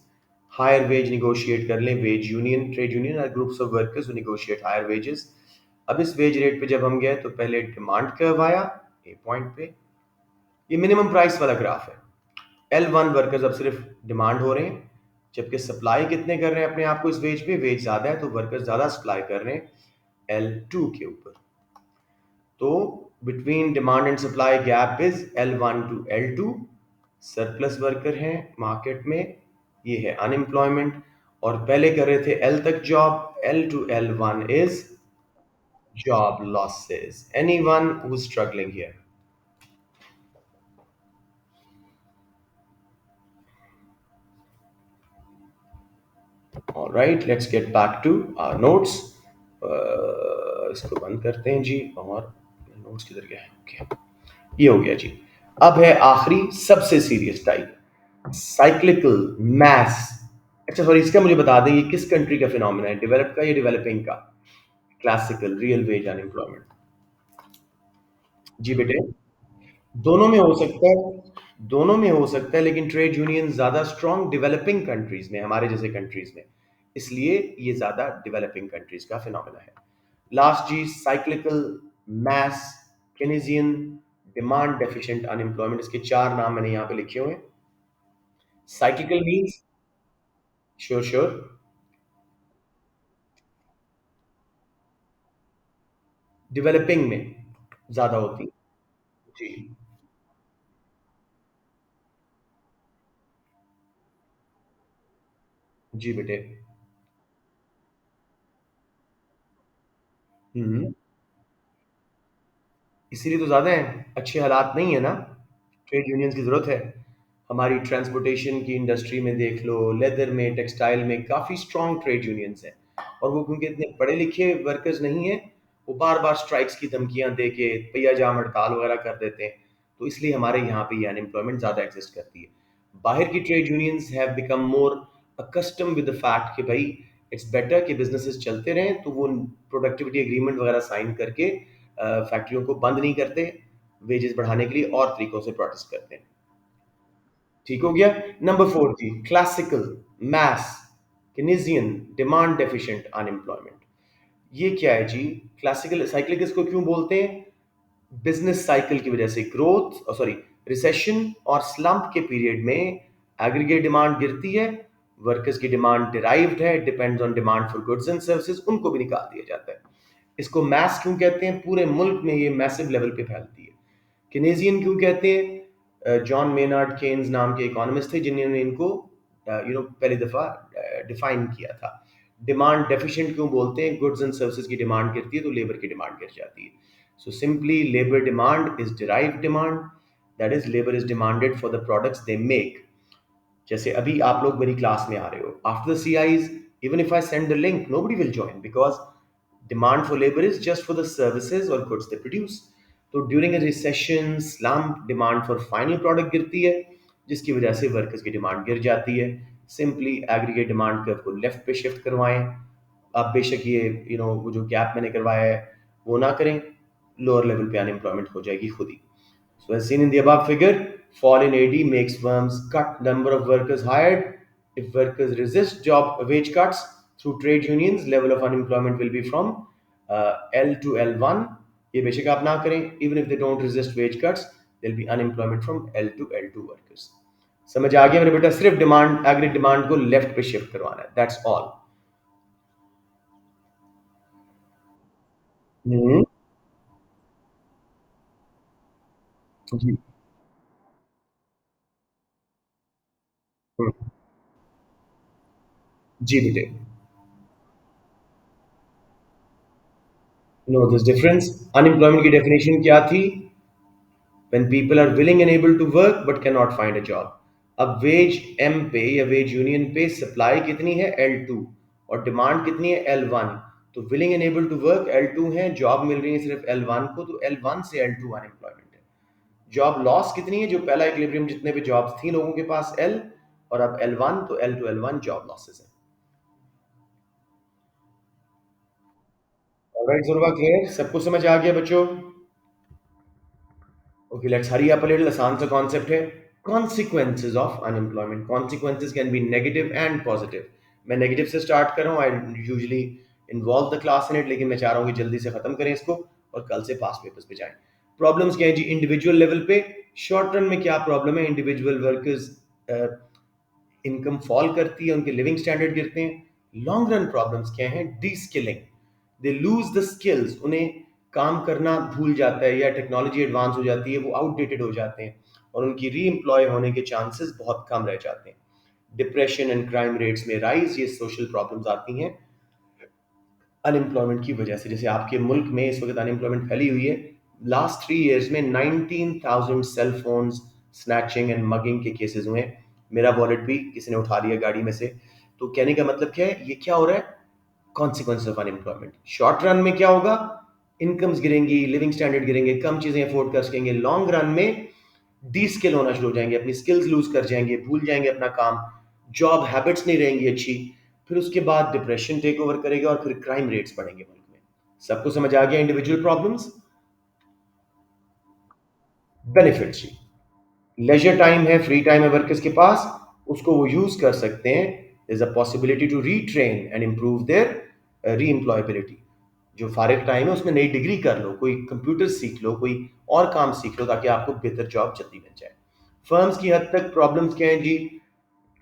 higher wage negotiate कर लें, वेज यूनियन, ट्रेड यूनियन और groups of workers negotiate higher wages. अब इस वेज रेट पे जब हम गए तो पहले डिमांड कर्व आया ए पॉइंट पे, ये मिनिमम प्राइस वाला ग्राफ है। L1 वर्कर्स अब सिर्फ डिमांड हो रहे हैं, जबकि सप्लाई कितने कर रहे हैं अपने आप को इस वेज पे, वेज ज्यादा है तो वर्कर्स ज्यादा सप्लाई कर रहे हैं L2 के ऊपर। तो between demand and supply gap is L1 to L2, surplus worker हैं मार्केट में, ये है अनएम्प्लॉयमेंट। और पहले कर रहे थे L तक job, L to L1 is job losses. Anyone who's struggling here? All right, let's get back to our notes. इसको बंद करते हैं जी, और नोट्स किधर गया है? ओके, ये हो गया जी। अब है आखिरी सबसे सीरियस टाइप, साइक्लिकल मैस अच्छा सॉरी, इसका मुझे बता दें, ये किस कंट्री का फिनोमेना है, डेवलप का या डेवलपिंग का? Classical real wage unemployment. जी बेटे, दोनों में हो सकता है, दोनों में हो सकता है, लेकिन ट्रेड यूनियन ज्यादा स्ट्रांग डेवलपिंग कंट्रीज में, हमारे जैसे कंट्रीज में, इसलिए ये ज्यादा डेवलपिंग कंट्रीज का फिनोमेना है। लास्ट जी, cyclical, mass, Keynesian, demand deficient unemployment, इसके चार नाम मैंने यहाँ पे लिखे हुए हैं। Cyclical means, sure sure, developing में ज्यादा होती है। जी। जी बेटे। हम्म। इसीलिए तो ज़्यादा हैं, अच्छे हालात नहीं है ना, ट्रेड यूनियंस की ज़रूरत है। हमारी ट्रांसपोर्टेशन की इंडस्ट्री में देख लो, लेदर में, टेक्सटाइल में काफ़ी स्ट्रॉन्ग ट्रेड यूनियंस हैं। और वो क्योंकि इतने पढ़े लिखे वर्कर्स नहीं हैं, वो बार बार स्ट्राइक्स की धमकियां दे के पहिया जाम हड़ताल वगैरह कर देते हैं। तो इसलिए हमारे यहाँ पे ये अनएम्प्लॉयमेंट ज़्यादा एग्जिस्ट करती है। बाहर की trade unions have become more accustom with the fact कि भाई इट्स बेटर कि बिजनेसेस चलते रहें, तो वो प्रोडक्टिविटी एग्रीमेंट वगैरह साइन करके फैक्ट्रियों को बंद नहीं करते, वेजेस बढ़ाने के लिए और तरीकों से प्रोटेस्ट करते हैं। ठीक हो गया। नंबर फोर थी classical, mass, Keynesian, demand deficient unemployment. ये क्या है जी? क्लासिकल साइकिल किसको क्यों बोलते हैं? बिजनेस साइकिल की वजह से ग्रोथ, सॉरी, रिसेशन और स्लंप के पीरियड में एग्रीगेट डिमांड गिरती है, वर्कर्स की डिमांड डिराइव्ड है, depends on demand for goods and services, उनको भी निकाल दिया जाता है। इसको मैस क्यों कहते हैं? पूरे मुल्क में ये मैसिव लेवल पे फैलती है। केनेजियन क्यों कहते हैं? जॉन मेनार्ड केन्स नाम के इकोनॉमिस्ट थे जिन्होंने इनको पहली दफा डिफाइन किया था। डिमांड डेफिशिएंट क्यों बोलते हैं? गुड्स एंड सर्विसेज की डिमांड गिरती है तो लेबर की डिमांड गिर जाती है। So simply labour demand is derived demand, that is labour is demanded for the products they make. जैसे अभी आप लोग मेरी क्लास में आ रहे हो, after the CIs, even if I send the link, nobody will join because demand for labor is just for the services or goods they produce. तो during a recession, slump, demand for final product गिरती है, जिसकी वजह से workers की demand गिर जाती है। सिंपली एग्रीगेट डिमांड कर्व को लेफ्ट पे शिफ्ट करवाएं। आप बेशक ये वो जो गैप मैंने करवाया है वो ना करें, लोअर लेवल पे अनएम्प्लॉयमेंट हो जाएगी खुद ही। So as seen in the above figure, fall in AD makes firms cut number of workers hired. If workers resist job wage cuts through trade unions, level of unemployment will be from L to L1. ये बेशक आप ना करें, even if they don't resist wage cuts, there'll be unemployment from L to L2 workers. समझ आ गया मेरे बेटा? सिर्फ डिमांड, एग्री डिमांड को लेफ्ट पे शिफ्ट करवाना है, दैट्स ऑल। हम्म। जी। हम्म। जी बेटे। नो दिस डिफरेंस, अनएम्प्लॉयमेंट की डेफिनेशन क्या थी? when people are willing and able to work but cannot find a job। अब वेज एम पे या वेज यूनियन पे सप्लाई कितनी है? L2, और डिमांड कितनी है? L1। तो willing and able to work L2 है, जॉब मिल रही है सिर्फ L1 को, तो L1 से L2 अनएम्प्लॉयमेंट है। जॉब लॉस कितनी है? जो पहला इक्विलिब्रियम जितने भी जॉब्स थी लोगों के पास L, और अब L1, तो L2 L1 जॉब लॉसेस है। ऑलराइट ज़ुरवा, क्लियर? सबको समझ आ गया बच्चों? Okay, let's hurry up a little. आसान सा कॉन्सेप्ट है, consequences of unemployment। consequences can be negative and positive। मैं नेगेटिव से स्टार्ट कर रहा हूँ, I usually involve the class in it, लेकिन मैं चाह रहा हूँ कि जल्दी से खत्म करें इसको और कल से पास पेपर्स पे जाएं। प्रॉब्लम्स क्या है जी? इंडिविजुअल लेवल पे शॉर्ट रन में क्या प्रॉब्लम है? इंडिविजुअल वर्कर्स इनकम फॉल करती है, उनके लिविंग स्टैंडर्ड गिरते हैं। लॉन्ग रन प्रॉब्लम्स क्या हैं? D skilling, they lose the skills, उन्हें काम करना भूल जाता है, या टेक्नोलॉजी एडवांस हो जाती है, वो आउटडेटेड हो जाते हैं और उनकी री एम्प्लॉय होने के चांसेस बहुत कम रह जाते हैं। डिप्रेशन एंड क्राइम रेट्स में राइज, ये सोशल प्रॉब्लम्स आती हैं अनएम्प्लॉयमेंट की वजह से। जैसे आपके मुल्क में इस वक्त अनएम्प्लॉयमेंट फैली हुई है, लास्ट 3 इयर्स में 19,000 cell phones snatching and mugging के केसेस हुए हैं। मेरा वॉलेट भी किसी ने उठा लिया गाड़ी में से। तो कहने का मतलब क्या है? ये क्या हो रहा है? Consequence of unemployment. Short run में क्या होगा? इनकम्स गिरेंगी, लिविंग स्टैंडर्ड गिरेंगे, कम चीजें अफोर्ड कर सकेंगे। लॉन्ग रन में डी स्किल होना शुरू हो जाएंगे, अपनी स्किल्स लूज कर जाएंगे, भूल जाएंगे अपना काम। जॉब हैबिट्स नहीं रहेंगी अच्छी, फिर उसके बाद डिप्रेशन टेक ओवर करेगा और फिर क्राइम रेट्स बढ़ेंगे मुल्क में। सबको समझ आ गया इंडिविजुअल प्रॉब्लम्स? बेनिफिट्स जी, लेजर टाइम है, फ्री टाइम है वर्कर्स के पास, उसको वो यूज कर सकते हैं। Is a possibility to retrain and improve their re employability. जो फारिग टाइम है उसमें नई डिग्री कर लो, कोई कंप्यूटर सीख लो, कोई और काम सीख लो, ताकि आपको बेहतर जॉब जल्दी मिल जाए। फर्म्स की हद तक प्रॉब्लम्स क्या हैं जी?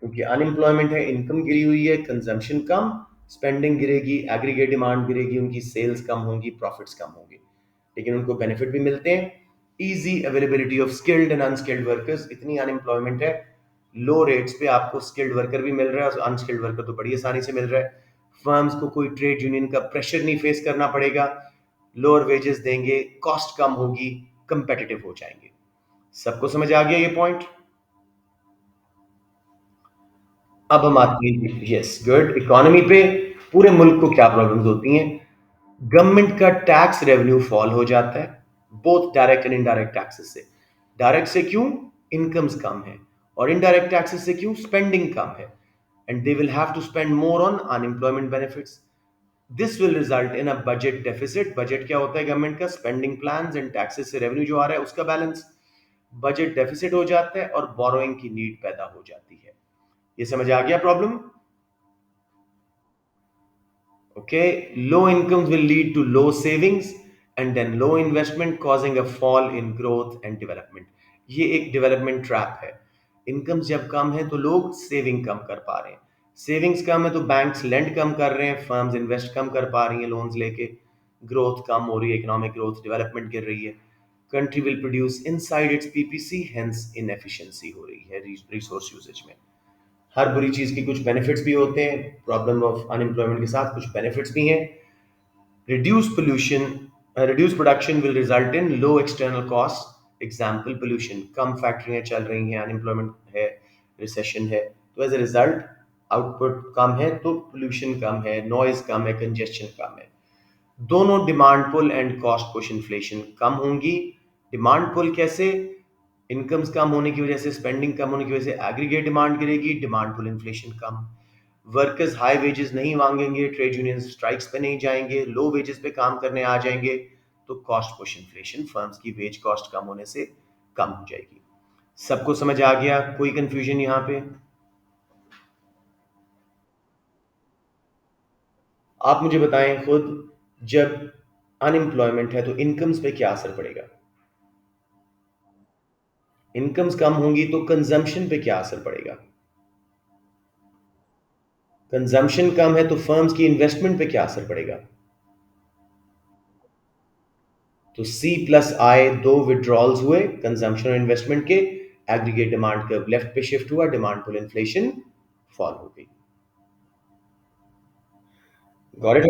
क्योंकि अनएम्प्लॉयमेंट है, इनकम गिरी हुई है, कंजम्पशन कम, स्पेंडिंग गिरेगी, एग्रीगेट डिमांड गिरेगी, उनकी सेल्स कम होंगी, प्रॉफिट्स कम होंगे। लेकिन उनको बेनिफिट भी मिलते हैं। Easy availability of skilled and unskilled workers. इतनी अनएम्प्लॉयमेंट है, लो रेट्स पे आपको स्किल्ड वर्कर भी मिल रहा है और अनस्किल्ड वर्कर तो बड़ी आसानी से मिल रहा है। फर्म्स को कोई ट्रेड यूनियन का प्रेशर नहीं फेस करना पड़ेगा, लोअर वेजेस देंगे, कॉस्ट कम होगी, कंपेटिटिव हो जाएंगे। सबको समझ आ गया ये पॉइंट? अब हम आते हैं, यस गुड, इकोनॉमी पे। पूरे मुल्क को क्या प्रॉब्लम्स होती हैं? गवर्नमेंट का टैक्स रेवेन्यू फॉल हो जाता है, both direct and indirect taxes से। डायरेक्ट से क्यों? इनकम्स कम है। और इनडायरेक्ट टैक्सेस से क्यों? स्पेंडिंग कम है। And they will have to spend more on unemployment benefits. This will result in a budget deficit. Budget क्या होता है गवर्नमेंट का? स्पेंडिंग प्लान्स एंड टैक्सेस से रेवेन्यू जो आ रहा है उसका बैलेंस। बजट डेफिसिट हो जाता है और बोरोइंग की नीड पैदा हो जाती है। ये समझ आ गया problem? Okay, low incomes will lead to low savings and then low investment, causing a fall in growth and development. ये एक डेवलपमेंट ट्रैप है। इनकम्स जब कम है तो लोग सेविंग कम कर पा रहे हैं, सेविंग्स कम है तो बैंक्स लेंड कम कर रहे हैं, फर्म्स इन्वेस्ट कम कर पा रही हैं लोन्स लेके, ग्रोथ कम हो रही है, इकोनॉमिक ग्रोथ, डेवलपमेंट गिर रही है। Country will produce inside it's PPC, hence inefficiency हो रही है रिसोर्स यूसेज में। हर बुरी चीज के कुछ बेनिफिट्स भी होते हैं, प्रॉब्लम ऑफ अनएम्प्लॉयमेंट के साथ कुछ बेनिफिट्स भी हैं। Reduce pollution, reduce production will result in low external cost. Example pollution, कम फैक्ट्रियां चल रही हैं, अनएम्प्लॉयमेंट है, रिसेशन है, तो एज ए रिजल्ट आउटपुट कम है तो पोल्यूशन कम है, नॉइज कम है, कंजेस्शन कम है। दोनों demand pull and cost push inflation कम होंगी। डिमांड पुल कैसे? इनकम्स कम होने की वजह से, स्पेंडिंग कम होने की वजह से एग्रीगेट डिमांड गिरेगी, डिमांड पुल इन्फ्लेशन कम। वर्कर्स हाई वेजेस नहीं मांगेंगे, ट्रेड यूनियन स्ट्राइक्स पे नहीं जाएंगे, लो वेजेस पे काम करने आ जाएंगे, तो कॉस्ट पुश इन्फ्लेशन, फर्म्स की वेज कॉस्ट कम होने से कम हो जाएगी। सबको समझ आ गया? कोई कंफ्यूजन यहाँ पे? आप मुझे बताएं खुद, जब अनएम्प्लॉयमेंट है तो इनकम्स पे क्या असर पड़ेगा? इनकम्स कम होंगी तो कंजम्पशन पे क्या असर पड़ेगा? कंजम्पशन कम है तो फर्म्स की इन्वेस्टमेंट पे क्या असर पड़ेगा? तो सी प्लस आई, दो विड्रॉल्स हुए कंजम्पशन और इन्वेस्टमेंट के, एग्रीगेट डिमांड कर्व लेफ्ट पे शिफ्ट हुआ, डिमांड पुल इन्फ्लेशन फॉल हो गई। Got it?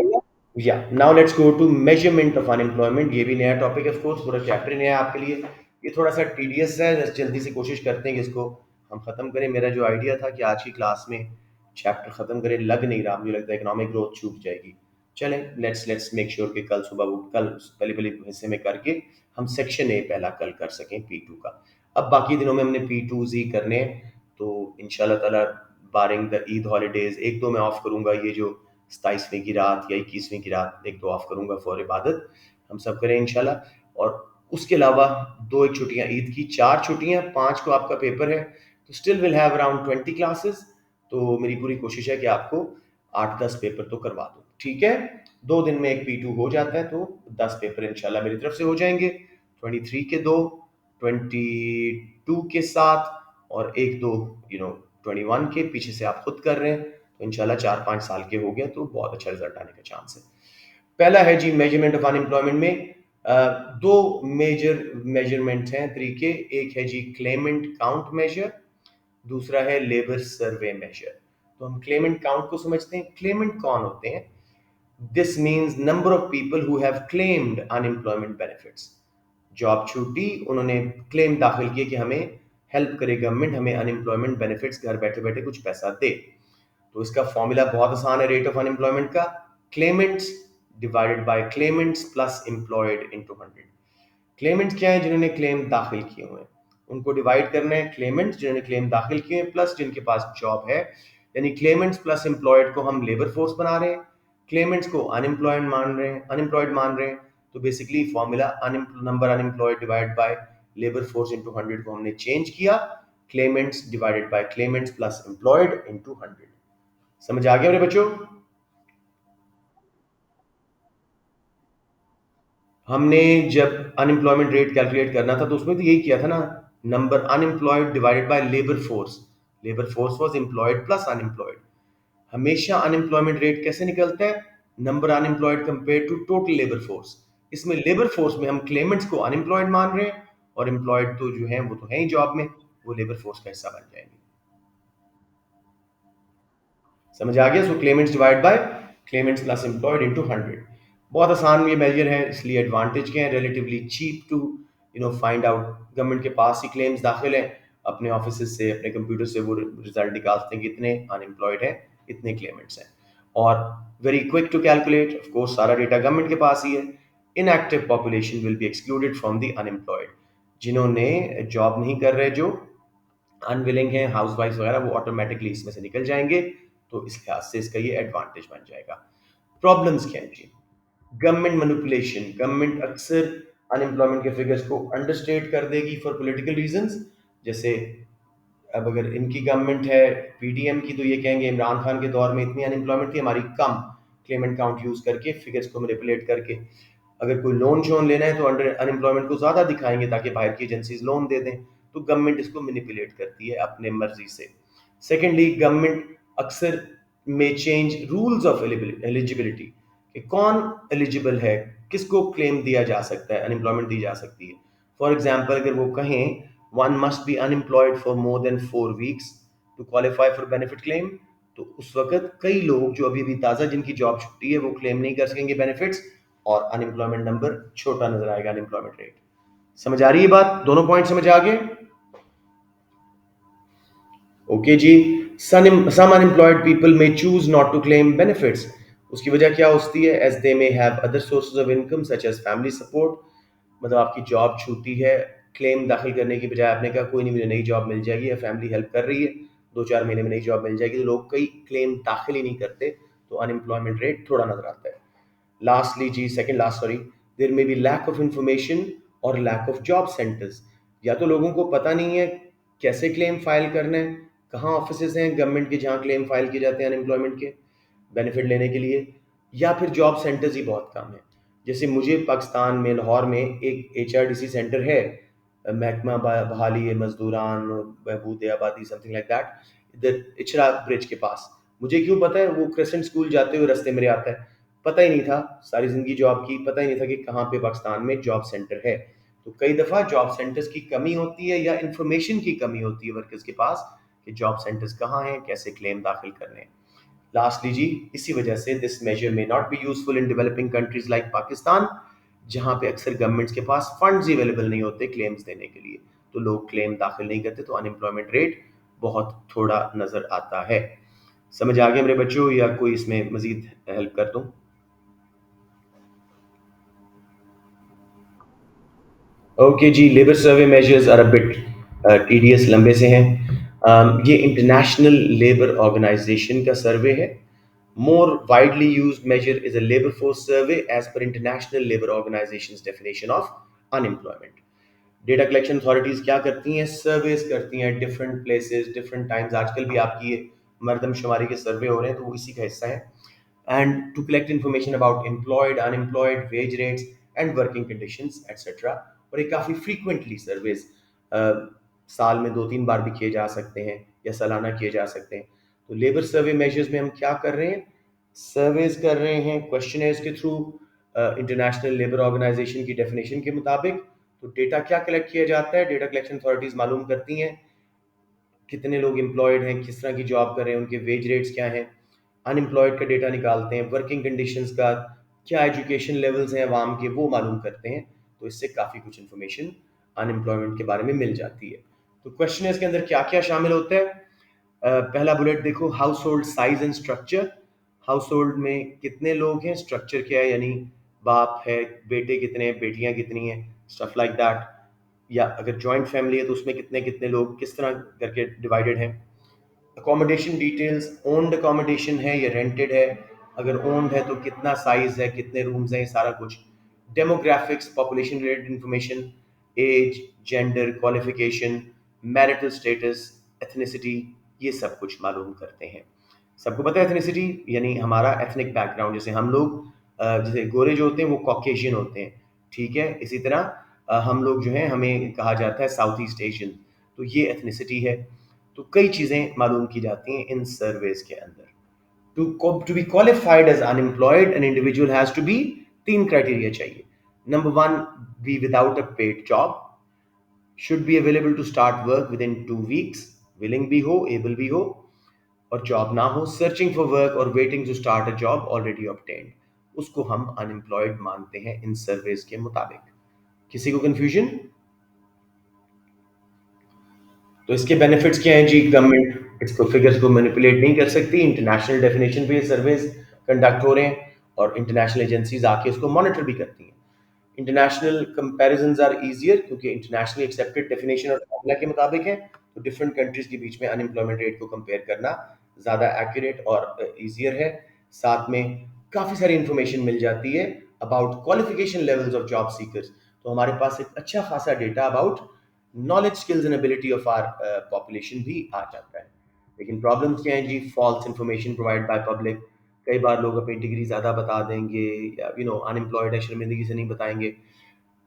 या now let's go to measurement of unemployment. ये भी नया टॉपिक है, ऑफ कोर्स पूरा चैप्टर ही नया है आपके लिए। ये थोड़ा सा टीडियस है, जल्दी से कोशिश करते हैं कि इसको हम खत्म करें। मेरा जो आइडिया था कि आज की क्लास में चैप्टर खत्म करें, लग नहीं रहा, मुझे लगता है इकोनॉमिक ग्रोथ छूट जाएगी। चलें, लेट्स मेक श्योर कि कल सुबह वो कल पहले पहले हिस्से में करके हम सेक्शन ए पहला कल कर सकें P2 का। अब बाकी दिनों में हमने P2s ही करने हैं, तो इंशाल्लाह ताला बारिंग द ईद हॉलीडेज, एक दो मैं ऑफ करूंगा, ये जो 27वीं की रात या 21वीं की रात, एक दो ऑफ करूंगा फॉर इबादत, हम सब करें इंशाल्लाह। और उसके अलावा दो एक छुट्टियां ईद की, चार छुट्टियां, 5 को आपका पेपर है, तो still will have around 20 classes. तो मेरी पूरी कोशिश है कि आपको 8-10 पेपर तो करवा दूं, ठीक है? 2 दिन में एक P2 हो जाता है, तो 10 पेपर इंशाल्लाह मेरी तरफ से हो जाएंगे। 23 के दो, 22 के साथ, और एक दो 21 के पीछे से आप खुद कर रहे हैं, तो इंशाल्लाह 4-5 साल के हो गया तो बहुत अच्छा रिजल्ट आने का चांस है। पहला है जी मेजरमेंट ऑफ अनएम्प्लॉयमेंट में दो मेजर मेजरमेंट हैं तरीके। एक है जी क्लेमेंट काउंट मेजर, दूसरा है लेबर सर्वे मेजर। तो हम क्लेमेंट काउंट को समझते हैं। क्लेमेंट कौन होते हैं? This means number of people who have claimed unemployment benefits. Job छूटी, उन्होंने क्लेम दाखिल किए कि हमें हेल्प करे गवर्नमेंट, हमें अनएम्प्लॉयमेंट बेनिफिट्स घर बैठे बैठे कुछ पैसा दे। तो इसका फॉर्मूला बहुत आसान है रेट ऑफ अनएम्प्लॉयमेंट का, Clements divided by claimants plus employed into 100। Clements क्या है? जिन्होंने क्लेम दाखिल किए हुए हैं। उनको डिवाइड करना है, क्लेमेंट्स जिन्होंने क्लेम दाखिल किए हैं प्लस जिनके पास जॉब है, यानी क्लेमेंट्स प्लस एम्प्लॉयड को हम लेबर फोर्स बना रहे हैं, क्लेमेंट्स को अनएम्प्लॉयड मान रहे हैं। तो basically formula number unemployed divide by labour force into 100 को हमने चेंज किया, Clements divided by claimants plus employed into 100। समझ आ गया मेरे बच्चों? हमने जब अनएम्प्लॉयमेंट रेट कैलकुलेट करना था तो उसमें तो यही किया था ना, number unemployed divided by labour force was employed plus unemployed. हमेशा अनएम्प्लॉयमेंट रेट कैसे निकलता है? Number unemployed compare to total labour force. इसमें लेबर फोर्स में हम क्लेमेंट्स को अनएम्प्लॉयड मान रहे हैं और एम्प्लॉयड तो जो है वो तो है ही जॉब में, वो लेबर फोर्स का हिस्सा बन जाएंगे। समझ आ गया? So claimants divide by claimants plus employed into 100। बहुत आसान ये मेजर है, इसलिए एडवांटेज क्या है? Relatively cheap to find out. Government के पास ही क्लेम्स दाखिल हैं, अपने ऑफिस से अपने कंप्यूटर से वो रिजल्ट निकालते हैं कि इतने अनएम्प्लॉयड हैं, इतने क्लेमेंट्स हैं। और very quick to calculate, of course सारा डेटा गवर्नमेंट के पास ही है। Inactive population will be excluded from the unemployed. जिन्होंने जॉब नहीं कर रहे, जो अनविलिंग है, हाउस वाइफ वगैरह, वो ऑटोमेटिकली इसमें से निकल जाएंगे। तो इस लिहाज से इसका ये एडवांटेज बन जाएगा। प्रॉब्लम्स क्या है जी? Government manipulation. गवर्नमेंट अक्सर अनएम्प्लॉयमेंट के फिगर्स को अंडरस्टेट कर देगी फॉर पॉलिटिकल रीजंस। जैसे अब अगर इनकी गवर्नमेंट है पीडीएम की, तो ये कहेंगे इमरान खान के दौर में इतनी अनएम्प्लॉयमेंट थी, हमारी कम, क्लेमेंट काउंट यूज करके फिगर्स को मैनिपुलेट करके। अगर कोई लोन शोन लेना है तो अंडर अनएम्प्लॉयमेंट को ज्यादा दिखाएंगे ताकि बाहर की एजेंसीज लोन दे दें। तो गवर्नमेंट इसको मैनिपुलेट करती है अपने मर्जी से। सेकेंडली, गवर्नमेंट अक्सर में चेंज रूल्स ऑफ एलिजिबिलिटी, कि कौन एलिजिबल है, किसको क्लेम दिया जा सकता है, अनएम्प्लॉयमेंट दी जा सकती है। फॉर एग्जाम्पल, अगर वो कहें one must be unemployed for more than 4 weeks to qualify for benefit claim, तो उस वक्त कई लोग जो अभी अभी ताज़ा जिनकी जॉब छुट्टी है वो क्लेम नहीं कर सकेंगे बेनिफिट्स, और अनएम्प्लॉयमेंट नंबर छोटा नजर आएगा, अनएम्प्लॉयमेंट रेट। समझ आ रही है बात? दोनों पॉइंट समझ आ गए? ओके जी। Some unemployed people may choose not to claim benefits. उसकी वजह क्या होती है? As they may have other sources of income such as family support. मतलब आपकी जॉब छूटी है, क्लेम दाखिल करने की बजाय आपने कहा कोई नहीं, मुझे नई जॉब मिल जाएगी, या फैमिली हेल्प कर रही है, 2-4 महीने में नई जॉब मिल जाएगी, तो लोग कई क्लेम दाखिल ही नहीं करते, तो अनएम्प्लॉयमेंट रेट थोड़ा नजर आता है। लास्टली जी, second last sorry, there may be lack of information और लैक ऑफ जॉब सेंटर्स। या तो लोगों को पता नहीं है कैसे क्लेम फाइल करना है, कहाँ ऑफिसेज हैं गवर्नमेंट के जहाँ क्लेम फाइल किए जाते हैं अनएम्प्लॉयमेंट के बेनिफिट लेने के लिए, या फिर जॉब सेंटर्स ही बहुत कम है। जैसे मुझे पाकिस्तान में लाहौर में एक एचआरडीसी सेंटर है, महकमा बहाली मजदूरान बहबूद आबादी समथिंग लाइक दैट, इधर इचरा ब्रिज के पास। मुझे क्यों पता है? वो क्रेसेंट स्कूल जाते हुए रास्ते मेरे आता है। पता ही नहीं था, सारी जिंदगी जॉब की, पता ही नहीं था कि कहाँ पे पाकिस्तान में जॉब सेंटर है। तो कई दफ़ा जॉब सेंटर्स की कमी होती है या इंफॉर्मेशन की कमी होती है वर्कर्स के पास, कि जॉब सेंटर्स कहाँ हैं, कैसे क्लेम दाखिल करने हैं। लास्टली जी, इसी वजह से दिस मेजर में not be useful in developing countries like Pakistan, जहाँ पे अक्सर गवर्नमेंट्स के पास फंड्स अवेलेबल नहीं होते क्लेम्स देने के लिए, तो लोग क्लेम दाखिल नहीं करते, तो अनएम्प्लॉयमेंट रेट बहुत थोड़ा नजर आता है। समझ आ गया मेरे बच्चों, या कोई इसमें मजीद हेल्प कर दूं? ओके जी, labour survey measures are a bit tedious, लंबे से हैं। ये इंटरनेशनल लेबर ऑर्गेनाइजेशन का सर्वे है। More widely used measure is a labour force survey as per international labour organisation's definition of unemployment. Data collection authorities क्या करती हैं? सर्वेस करती हैं डिफरेंट प्लेसेस डिफरेंट टाइम्स। आजकल भी आपकी ये मरदमशुमारी के सर्वे हो रहे हैं, तो वो इसी का हिस्सा है। And to collect information about employed, unemployed, wage rates and working conditions etcetera. और ये काफ़ी फ्रीक्वेंटली सर्वेज साल में 2-3 बार भी किए जा सकते हैं, या सालाना किए जा सकते हैं। तो लेबर सर्वे मेजर्स में हम क्या कर रहे हैं? सर्वेज कर रहे हैं क्वेश्चनर्स के थ्रू, इंटरनेशनल लेबर ऑर्गेनाइजेशन की डेफिनेशन के मुताबिक। तो डेटा क्या कलेक्ट किया जाता है? डेटा कलेक्शन अथॉरिटीज मालूम करती हैं कितने लोग एम्प्लॉयड हैं, किस तरह की जॉब कर रहे हैं, उनके वेज रेट्स क्या हैं। अनएम्प्लॉयड का डेटा निकालते हैं, वर्किंग कंडीशंस का, क्या एजुकेशन लेवल्स हैं अवाम के, वो मालूम करते हैं। तो इससे काफ़ी कुछ इन्फॉर्मेशन अनएम्प्लॉयमेंट के बारे में मिल जाती है। तो क्वेश्चन के अंदर क्या क्या शामिल होता है? पहला बुलेट देखो, house hold size and structure. House hold में कितने लोग हैं, स्ट्रक्चर क्या है, यानी बाप है, बेटे कितने हैं, बेटियां कितनी हैं, स्टफ लाइक दैट। या अगर जॉइंट फैमिली है तो उसमें कितने कितने लोग किस तरह करके डिवाइडेड हैं। अकोमोडेशन डिटेल्स, ओन्ड अकोमोडेशन है या रेंटेड है, अगर ओन्ड है तो कितना साइज है, कितने रूम्स हैं, ये सारा कुछ। Demographics, population related information, age, gender, qualification, marital status, ethnicity, ये सब कुछ मालूम करते हैं। सबको पता है एथनिसिटी यानी हमारा एथनिक बैकग्राउंड, जैसे हम लोग जैसे गोरे जो होते हैं वो कॉकेशियन होते हैं, ठीक है। इसी तरह हम लोग जो हैं हमें कहा जाता है साउथ ईस्ट एशियन, तो ये एथनिसिटी है। तो कई चीज़ें मालूम की जाती हैं इन सर्वेज के अंदर। To be qualified as unemployed an individual has to be, तीन क्राइटेरिया चाहिए। Number one, be without a paid job, should be available to start work within 2 weeks, willing भी हो, एबल भी हो, और जॉब ना हो, सर्चिंग फॉर वर्क और waiting to start a job already obtained, उसको हम अनएम्प्लॉयड मानते हैं इन सर्वेज के मुताबिक। किसी को कंफ्यूजन? तो इसके बेनिफिट्स क्या हैं जी? गवर्नमेंट इसको फिगर्स को मैनिपुलेट नहीं कर सकती, इंटरनेशनल डेफिनेशन पे सर्वेज कंडक्ट हो रहे हैं और इंटरनेशनल एजेंसीज आके इसको मॉनिटर भी करती हैं। इंटरनेशनल कंपैरिजंस आर इजियर क्योंकि इंटरनेशनली एक्सेप्टेड डेफिनेशन और फॉर्मूला के मुताबिक है, तो डिफरेंट कंट्रीज के बीच में अनएम्प्लॉयमेंट रेट को कंपेयर करना ज़्यादा एक्यूरेट और ईजियर है। साथ में काफ़ी सारी इंफॉर्मेशन मिल जाती है about qualification levels of job seekers, तो हमारे पास एक अच्छा खासा data about knowledge, skills and ability of our population भी आ जाता है। लेकिन प्रॉब्लम्स क्या हैं जी? False information provide by public, कई बार लोग अपनी डिग्री ज़्यादा बता देंगे या अनएम्प्लॉयड है, शर्मिंदगी से नहीं बताएंगे,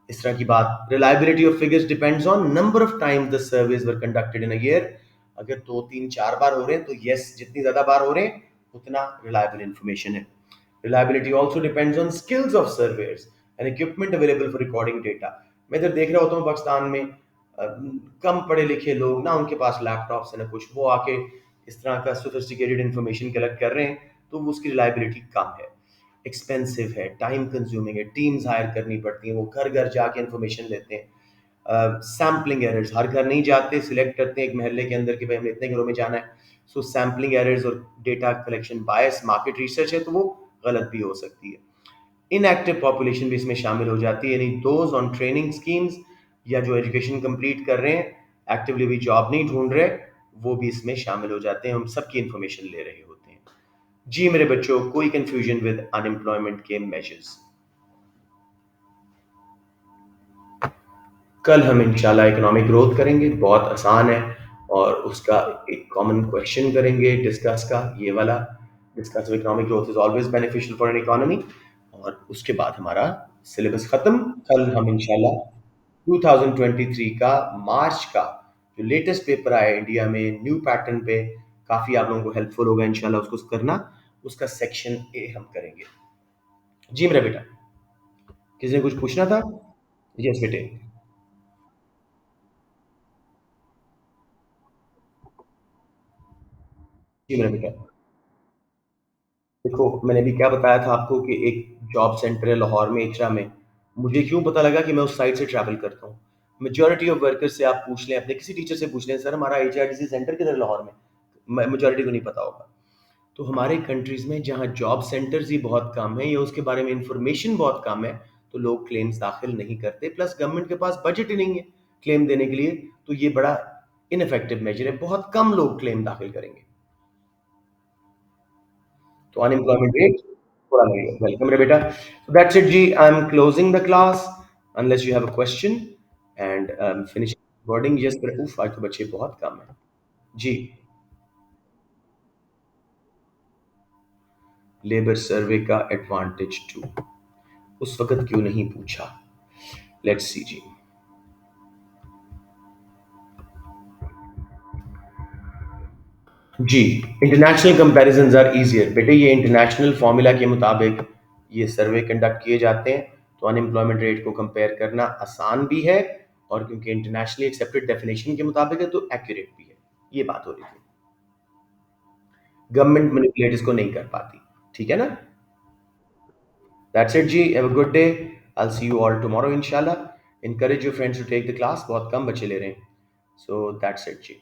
इस तरह की बात। Reliability of figures depends on number of times the surveys were conducted in a year, अगर 2 3 4 बार हो रहे हैं तो यस, जितनी ज़्यादा बार हो रहे हैं उतना रिलायबल इन्फॉर्मेशन है। Reliability also depends on skills of surveyors and equipment available for recording data. मैं इधर देख रहा होता हूँ पाकिस्तान में कम पढ़े लिखे लोग ना, उनके पास लैपटॉप्स है ना कुछ, वो आके इस तरह का सोफिस्टिकेटेड इन्फॉर्मेशन कलेक्ट कर रहे हैं, तो वो उसकी रिलायबिलिटी कम है, एक्सपेंसिव है, टाइम कंज्यूमिंग है, टीम्स हायर करनी पड़ती हैं, वो घर घर जाके इन्फॉर्मेशन लेते हैं। सैम्पलिंग एरर्स, हर घर नहीं जाते, सिलेक्ट करते हैं एक महल्ले के अंदर कि भाई हमें इतने घरों में जाना है, सो सैम्पलिंग एरर्स और डेटा कलेक्शन बायस, मार्केट रिसर्च है तो वो गलत भी हो सकती है। इनएक्टिव पॉपुलेशन भी इसमें शामिल हो जाती है, यानी दोज ऑन ट्रेनिंग स्कीम्स या जो एजुकेशन कंप्लीट कर रहे हैं, एक्टिवली भी जॉब नहीं ढूंढ रहे, वो भी इसमें शामिल हो जाते हैं, हम सबकी इंफॉर्मेशन ले रहे होते हैं। जी मेरे बच्चों, कोई कंफ्यूजन विद अनएम्प्लॉयमेंट के मेजर्स? कल हम इंशाल्लाह इकोनॉमिक ग्रोथ करेंगे, बहुत आसान है, और उसका एक कॉमन क्वेश्चन करेंगे डिस्कस का, ये वाला, discuss economic growth is always beneficial for an economy, और उसके बाद हमारा सिलेबस खत्म। कल हम इंशाल्लाह 2023 का मार्च का जो लेटेस्ट पेपर आया इंडिया में न्यू पैटर्न पे, काफ़ी आप लोगों को हेल्पफुल होगा इंशाल्लाह उसको करना, उसका सेक्शन ए हम करेंगे। जी मेरा बेटा, किसी ने कुछ पूछना था? यस बेटे। जी मेरा बेटा, देखो मैंने भी क्या बताया था आपको कि एक जॉब सेंटर है लाहौर में, इचरा में। मुझे क्यों पता लगा कि मैं उस साइड से ट्रैवल करता हूँ? मेजॉरिटी ऑफ वर्कर्स से आप पूछ लें, अपने किसी टीचर से पूछ लें, सर हमारा एचआरडीसी सेंटर किधर है लाहौर में, मेजॉरिटी को नहीं पता होगा। तो हमारे कंट्रीज में जहाँ जॉब सेंटर्स ही बहुत कम है या उसके बारे में इंफॉर्मेशन बहुत कम है, तो लोग क्लेम्स दाखिल नहीं करते, प्लस गवर्नमेंट के पास बजट ही नहीं है क्लेम देने के लिए, तो ये बड़ा इनफेक्टिव मेजर है, बहुत कम लोग क्लेम दाखिल करेंगे, तो अनएम्प्लॉयमेंट रेट थोड़ा लगेगा। वेलकम मेरे बेटा, so that's it जी, I am closing the class unless you have a question and finishing recording। yes मेरे, उफ आज तो बच्चे बहुत कम है जी। लेबर सर्वे का एडवांटेज टू, उस वक्त क्यों नहीं पूछा? लेट्स सी जी। जी, इंटरनेशनल कंपैरिजंस आर इजियर बेटे, ये इंटरनेशनल फॉर्मूला के मुताबिक ये सर्वे कंडक्ट किए जाते हैं, तो अनएम्प्लॉयमेंट रेट को कंपेयर करना आसान भी है, और क्योंकि इंटरनेशनली एक्सेप्टेड डेफिनेशन के मुताबिक है तो एक्यूरेट भी है, ये बात हो रही थी। गवर्नमेंट मैनिपुलेट इसको नहीं कर पाती, ठीक है ना? दैट्स इट जी, have a good day, I will see you all tomorrow इंशाल्लाह। Encourage your friends to take the class, बहुत कम बच्चे ले रहे हैं, सो दैट्स इट जी।